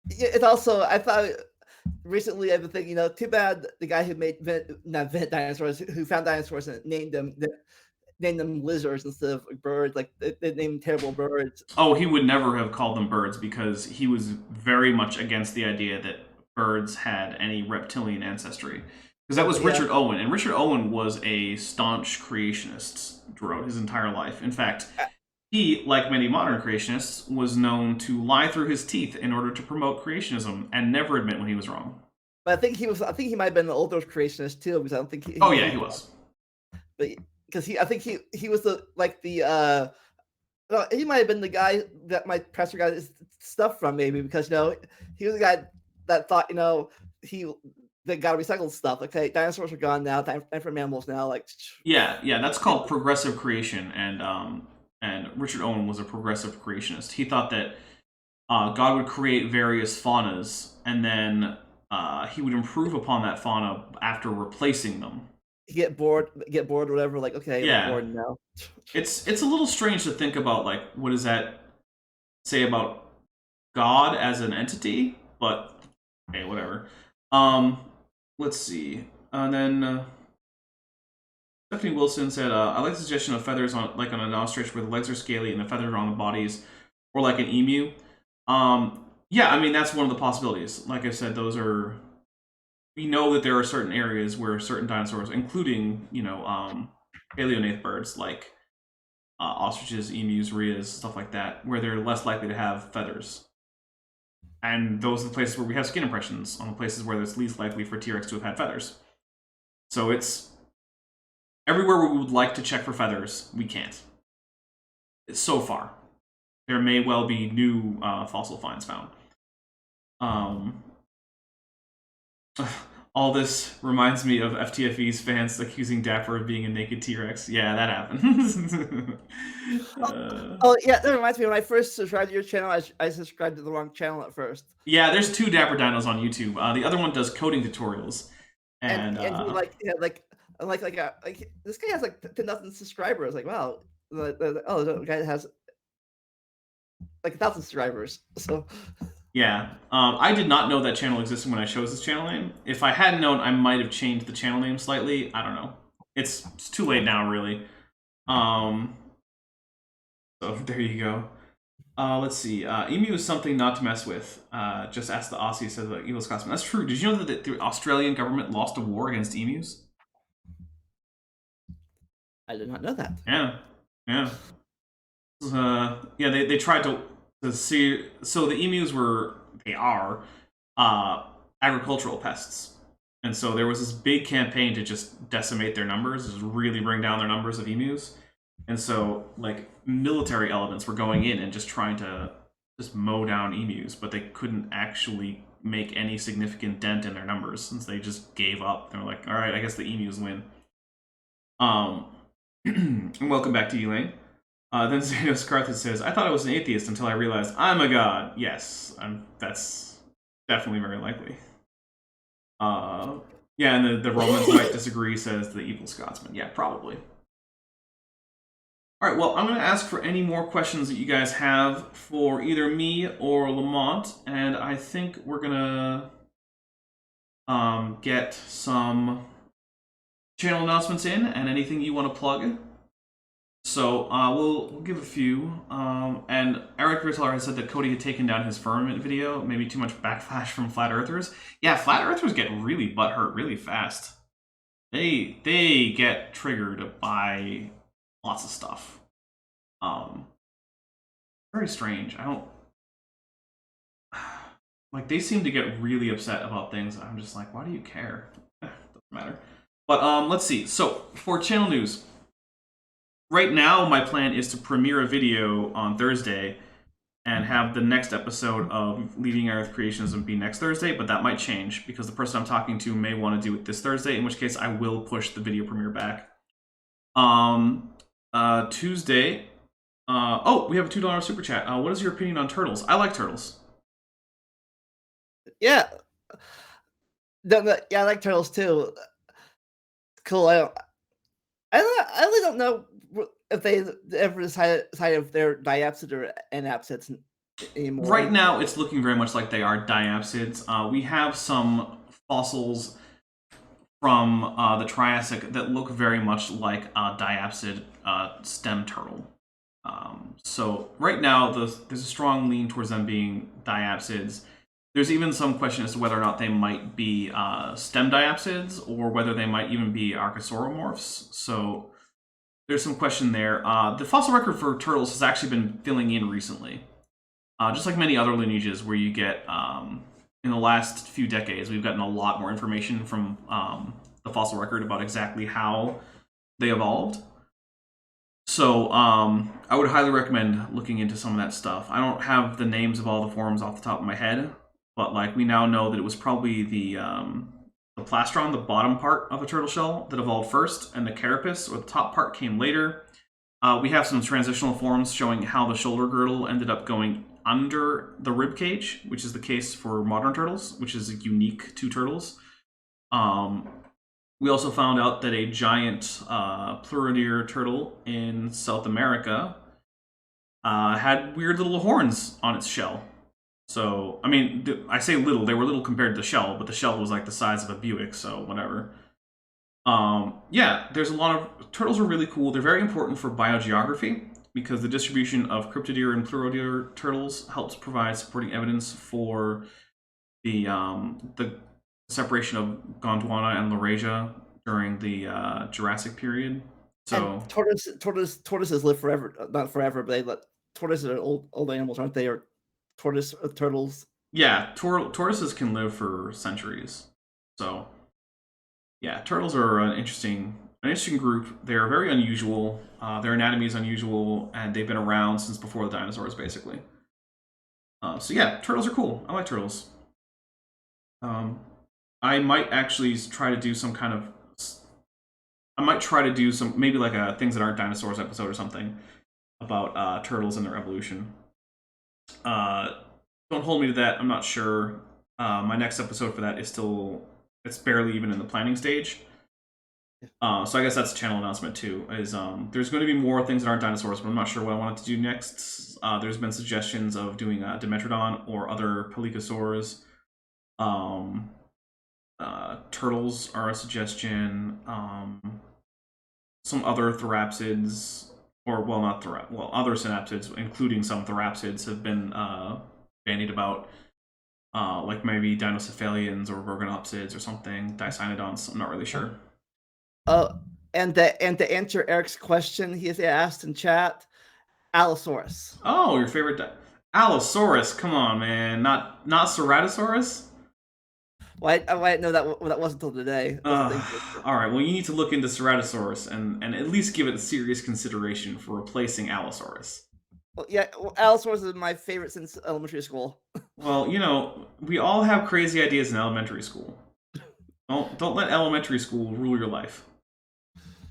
It's also, I thought recently I've been thinking, too bad the guy who not invent dinosaurs, who found dinosaurs and named them lizards instead of birds. Like they named terrible birds. Oh, he would never have called them birds because he was very much against the idea that birds had any reptilian ancestry. Because that was Yeah. Richard Owen, and Richard Owen was a staunch creationist throughout his entire life. In fact, he, like many modern creationists, was known to lie through his teeth in order to promote creationism and never admit when he was wrong. But I think he might have been an Old Earth Creationist too, because I don't think he. Oh yeah, he was. But because I think he was no, he might have been the guy that my professor got his stuff from, maybe, because he was the guy that thought they got recycled stuff. Okay, dinosaurs are gone now. Time for mammals now. Like, Yeah, that's called progressive creation, and Richard Owen was a progressive creationist. He thought that God would create various faunas, and then he would improve upon that fauna after replacing them. get bored, whatever. Like, okay, Yeah. I'm bored now. It's a little strange to think about, like, what does that say about God as an entity? But okay, whatever. Let's see. And then Stephanie Wilson said, "I like the suggestion of feathers on an ostrich where the legs are scaly and the feathers are on the bodies, or like an emu." Yeah, I mean that's one of the possibilities. Like I said, those are. We know that there are certain areas where certain dinosaurs, including paleognathe birds like ostriches, emus, rheas, stuff like that, where they're less likely to have feathers. And those are the places where we have skin impressions on the places where it's least likely for T-Rex to have had feathers. So it's everywhere where we would like to check for feathers, we can't. So far. There may well be new fossil finds found. All this reminds me of FTFE's fans accusing Dapper of being a naked T-Rex. Yeah, that happened. Oh, yeah, that reminds me. When I first subscribed to your channel, I subscribed to the wrong channel at first. Yeah, there's 2 Dapper Dinos on YouTube. The other one does coding tutorials, and he this guy has like 10,000 subscribers. Like, wow, the guy has like 1,000 subscribers. So yeah, I did not know that channel existed when I chose this channel name. If I hadn't known, I might have changed the channel name slightly. I don't know. It's too late now, really. So there you go. Let's see. Emu is something not to mess with. Just ask the Aussie, says the evil Scotsman. That's true. Did you know that the Australian government lost a war against emus? I did not know that. Yeah. Yeah, they tried to see. So the emus are agricultural pests. And so there was this big campaign to just decimate their numbers, just really bring down their numbers of emus. And so, like, military elements were going in and just trying to just mow down emus, but they couldn't actually make any significant dent in their numbers since they just gave up. They're like, all right, I guess the emus win. And welcome back to Elaine. Then Xanos Carthage says, I thought I was an atheist until I realized I'm a god. Yes, that's definitely very likely. Yeah, and the Romans might disagree, says the evil Scotsman. Yeah, probably. All right, well, I'm going to ask for any more questions that you guys have for either me or Lamont, and I think we're going to get some channel announcements in and anything you want to plug. So we'll give a few. And Eric Rittler has said that Cody had taken down his firmament video. Maybe too much backlash from flat earthers. Yeah, flat earthers get really butthurt really fast. They get triggered by lots of stuff. Very strange. I don't like. They seem to get really upset about things. I'm just like, why do you care? Doesn't matter. But let's see. So for channel news. Right now, my plan is to premiere a video on Thursday and have the next episode of Leading Earth Creationism be next Thursday, but that might change because the person I'm talking to may want to do it this Thursday, in which case I will push the video premiere back. Tuesday, oh, we have a $2 super chat. What is your opinion on turtles? I like turtles. Yeah. Yeah, I like turtles too. Cool. I really don't know if they ever decided if they're diapsid or anapsids anymore. Right now, it's looking very much like they are diapsids. We have some fossils from the Triassic that look very much like a diapsid stem turtle. So right now, there's a strong lean towards them being diapsids. There's even some question as to whether or not they might be stem diapsids or whether they might even be archosauromorphs. So there's some question there. The fossil record for turtles has actually been filling in recently. Just like many other lineages where you get, in the last few decades, we've gotten a lot more information from the fossil record about exactly how they evolved. So I would highly recommend looking into some of that stuff. I don't have the names of all the forms off the top of my head, but like we now know that it was probably the plastron, the bottom part of a turtle shell, that evolved first, and the carapace, or the top part, came later. We have some transitional forms showing how the shoulder girdle ended up going under the rib cage, which is the case for modern turtles, which is unique to turtles. We also found out that a giant pleurodere turtle in South America had weird little horns on its shell. So, I mean, I say little, they were little compared to the shell, but the shell was like the size of a Buick, so whatever. Yeah, there's a lot of... Turtles are really cool. They're very important for biogeography, because the distribution of cryptodere and pleurodere turtles helps provide supporting evidence for the separation of Gondwana and Laurasia during the Jurassic period. So and tortoises live forever, not forever, but tortoises are old animals, aren't they? Or turtles. Yeah, tortoises can live for centuries. So yeah, turtles are an interesting group. They're very unusual. Their anatomy is unusual, and they've been around since before the dinosaurs, basically. So yeah, turtles are cool. I like turtles. I might actually try to do some kind of... I might try to do some, maybe like a Things That Aren't Dinosaurs episode or something about turtles and their evolution. Don't hold me to that. I'm not sure. My next episode for that is still... It's barely even in the planning stage. So I guess that's a channel announcement too. Is there's going to be more Things That Aren't Dinosaurs, but I'm not sure what I want to do next. There's been suggestions of doing Dimetrodon or other pelycosaurs. Turtles are a suggestion. Some other therapsids, or well, not other synapsids, including some therapsids, have been bandied about. Like maybe dinocephalians or Gorgonopsids or something, Dicynodonts. I'm not really sure. And to answer Eric's question, he has asked in chat, Allosaurus. Oh, your favorite Allosaurus? Come on, man, not Ceratosaurus. Well, I didn't know that wasn't until today. All right, well, you need to look into Ceratosaurus and at least give it a serious consideration for replacing Allosaurus. Well, yeah, Allosaurus is my favorite since elementary school. Well, you know, we all have crazy ideas in elementary school. Don't let elementary school rule your life.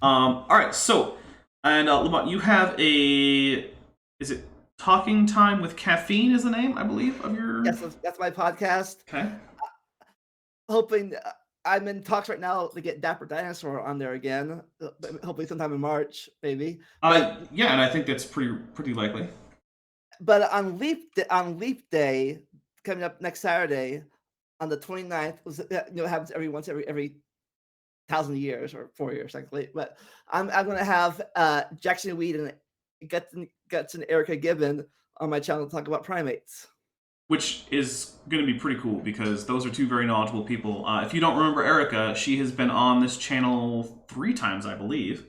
All right, so, and Lamont, you have is it Talking Time with Caffeine is the name, I believe, of your... Yes, that's my podcast. Okay. Hoping... I'm in talks right now to get Dapper Dinosaur on there again. Hopefully sometime in March, maybe. Yeah, and I think that's pretty likely. But on Leap Day, coming up next Saturday, on the 29th, it happens every 1,000 years or 4 years, technically. But I'm going to have Jackson Weed and Guts and Erica Gibbon on my channel to talk about primates. Which is going to be pretty cool, because those are two very knowledgeable people. If you don't remember Erica, she has been on this channel 3 times, I believe.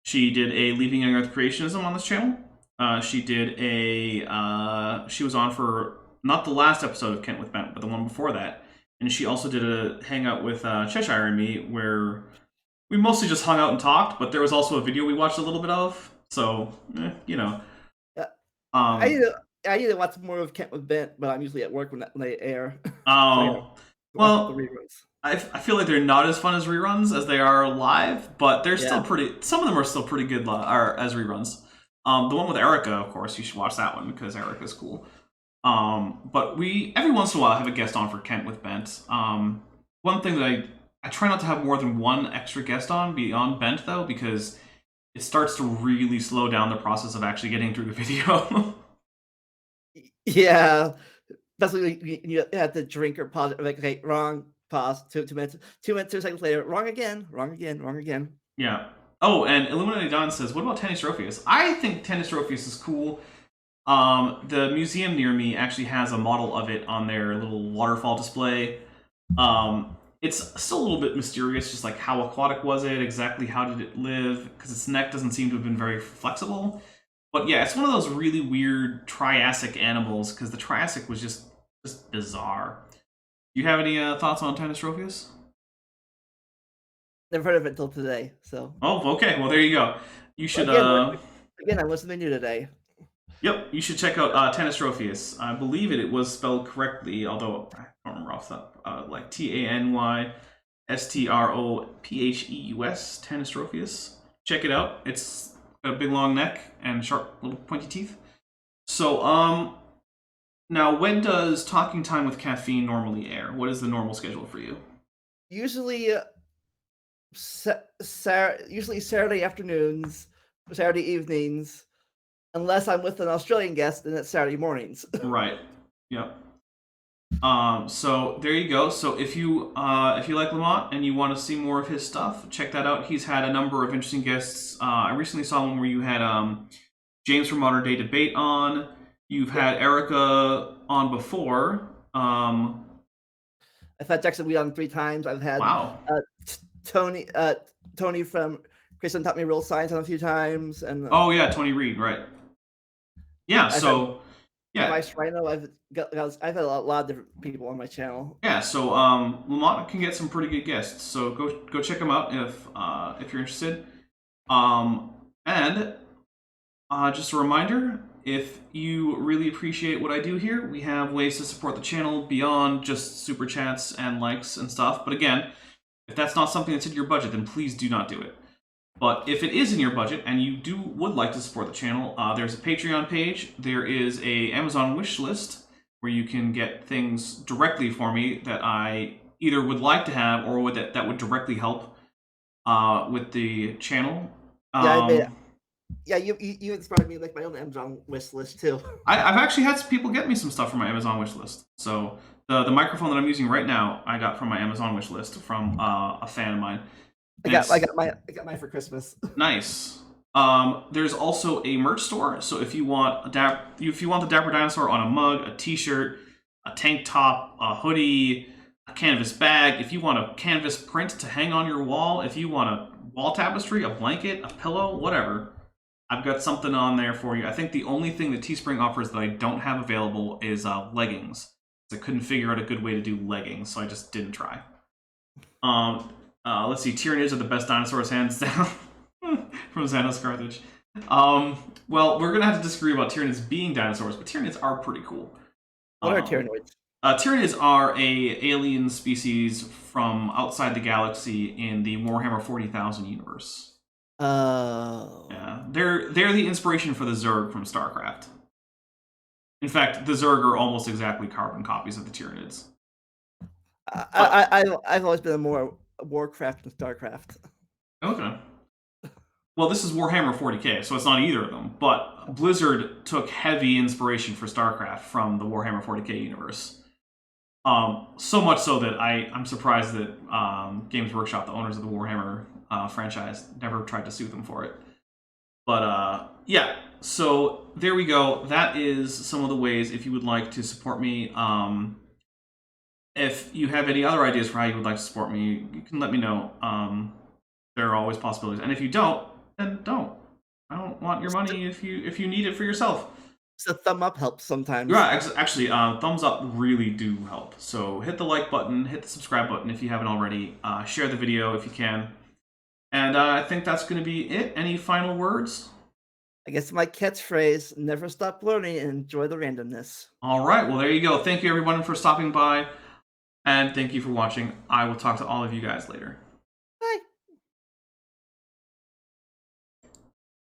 She did a Leaving Old Earth Creationism on this channel. She did she was on for, not the last episode of Kent with Bent, but the one before that. And she also did a hangout with Cheshire and me, where we mostly just hung out and talked, but there was also a video we watched a little bit of. So, you know. I need to watch more of Kent with Bent, but I'm usually at work when they air. Oh, well, I feel like they're not as fun as reruns as they are live, but they're still pretty... Some of them are still pretty good as reruns. The one with Erica, of course, you should watch that one, because Erica's cool. But we every once in a while have a guest on for Kent with Bent. One thing that I try not to have more than one extra guest on beyond Bent though, because it starts to really slow down the process of actually getting through the video. Yeah, especially when you have to drink or pause. Like, okay, wrong. Pause. 2 minutes. 2 minutes. 2 seconds later. Wrong again. Wrong again. Wrong again. Yeah. Oh, and Illuminated Dawn says, what about Tennis I think Tennis is cool. The museum near me actually has a model of it on their little waterfall display. It's still a little bit mysterious, just like how aquatic was it, exactly how did it live, because its neck doesn't seem to have been very flexible. But yeah, it's one of those really weird Triassic animals, because the Triassic was just bizarre. Do you have any thoughts on Tennis? Never heard of it until today. So. Oh, okay. Well, there you go. You should. Again, I listened to you today. Yep, you should check out Tanystropheus. I believe it was spelled correctly, although I don't remember off the top. Like Tanystropheus, Tanystropheus. Check it out. It's got a big long neck and sharp little pointy teeth. So, now when does Talking Time with Caffeine normally air? What is the normal schedule for you? Usually, usually Saturday afternoons, Saturday evenings. Unless I'm with an Australian guest, then it's Saturday mornings. Right. Yep. So there you go. So if you like Lamont and you want to see more of his stuff, check that out. He's had a number of interesting guests. I recently saw one where you had James from Modern Day Debate on. You've had Erica on before. I've had Jackson Weed on 3 times. I've had Tony from Kristen Taught Me Real Science on a few times, and oh yeah, Tony Reed, right? Yeah, Vice Rhino. I've had a lot of different people on my channel. Yeah, so Lamont can get some pretty good guests. So go check him out if you're interested. And just a reminder, if you really appreciate what I do here, we have ways to support the channel beyond just super chats and likes and stuff. But again, if that's not something that's in your budget, then please do not do it. But if it is in your budget and you would like to support the channel, there's a Patreon page. There is a Amazon wish list where you can get things directly for me that I either would like to have or that would directly help with the channel. You inspired me to make my own Amazon wish list too. I've actually had people get me some stuff from my Amazon wish list. So the microphone that I'm using right now, I got from my Amazon wish list from a fan of mine. I got mine for Christmas. Nice. There's also a merch store. So if you want the Dapper Dinosaur on a mug, a T-shirt, a tank top, a hoodie, a canvas bag, if you want a canvas print to hang on your wall, if you want a wall tapestry, a blanket, a pillow, whatever, I've got something on there for you. I think the only thing that Teespring offers that I don't have available is leggings. I couldn't figure out a good way to do leggings, so I just didn't try. Let's see, Tyranids are the best dinosaurs, hands down. From Xanos Carthage. Well, we're going to have to disagree about Tyranids being dinosaurs, but Tyranids are pretty cool. What are Tyranids? Tyranids are a alien species from outside the galaxy in the Warhammer 40,000 universe. Oh. Yeah, they're the inspiration for the Zerg from StarCraft. In fact, the Zerg are almost exactly carbon copies of the Tyranids. I've always been more Warcraft and StarCraft. Okay. Well, this is Warhammer 40k, so it's not either of them. But Blizzard took heavy inspiration for StarCraft from the Warhammer 40k universe. So much so that I'm surprised that Games Workshop, the owners of the Warhammer franchise, never tried to sue them for it. But yeah, so there we go. That is some of the ways if you would like to support me. If you have any other ideas for how you would like to support me, you can let me know. There are always possibilities. And if you don't, then don't. I don't want your money if you need it for yourself. So thumb up helps sometimes. Yeah, actually, thumbs up really do help. So hit the like button, hit the subscribe button if you haven't already. Share the video if you can. And I think that's going to be it. Any final words? I guess my catchphrase, never stop learning and enjoy the randomness. All right, well, there you go. Thank you, everyone, for stopping by. And thank you for watching. I will talk to all of you guys later.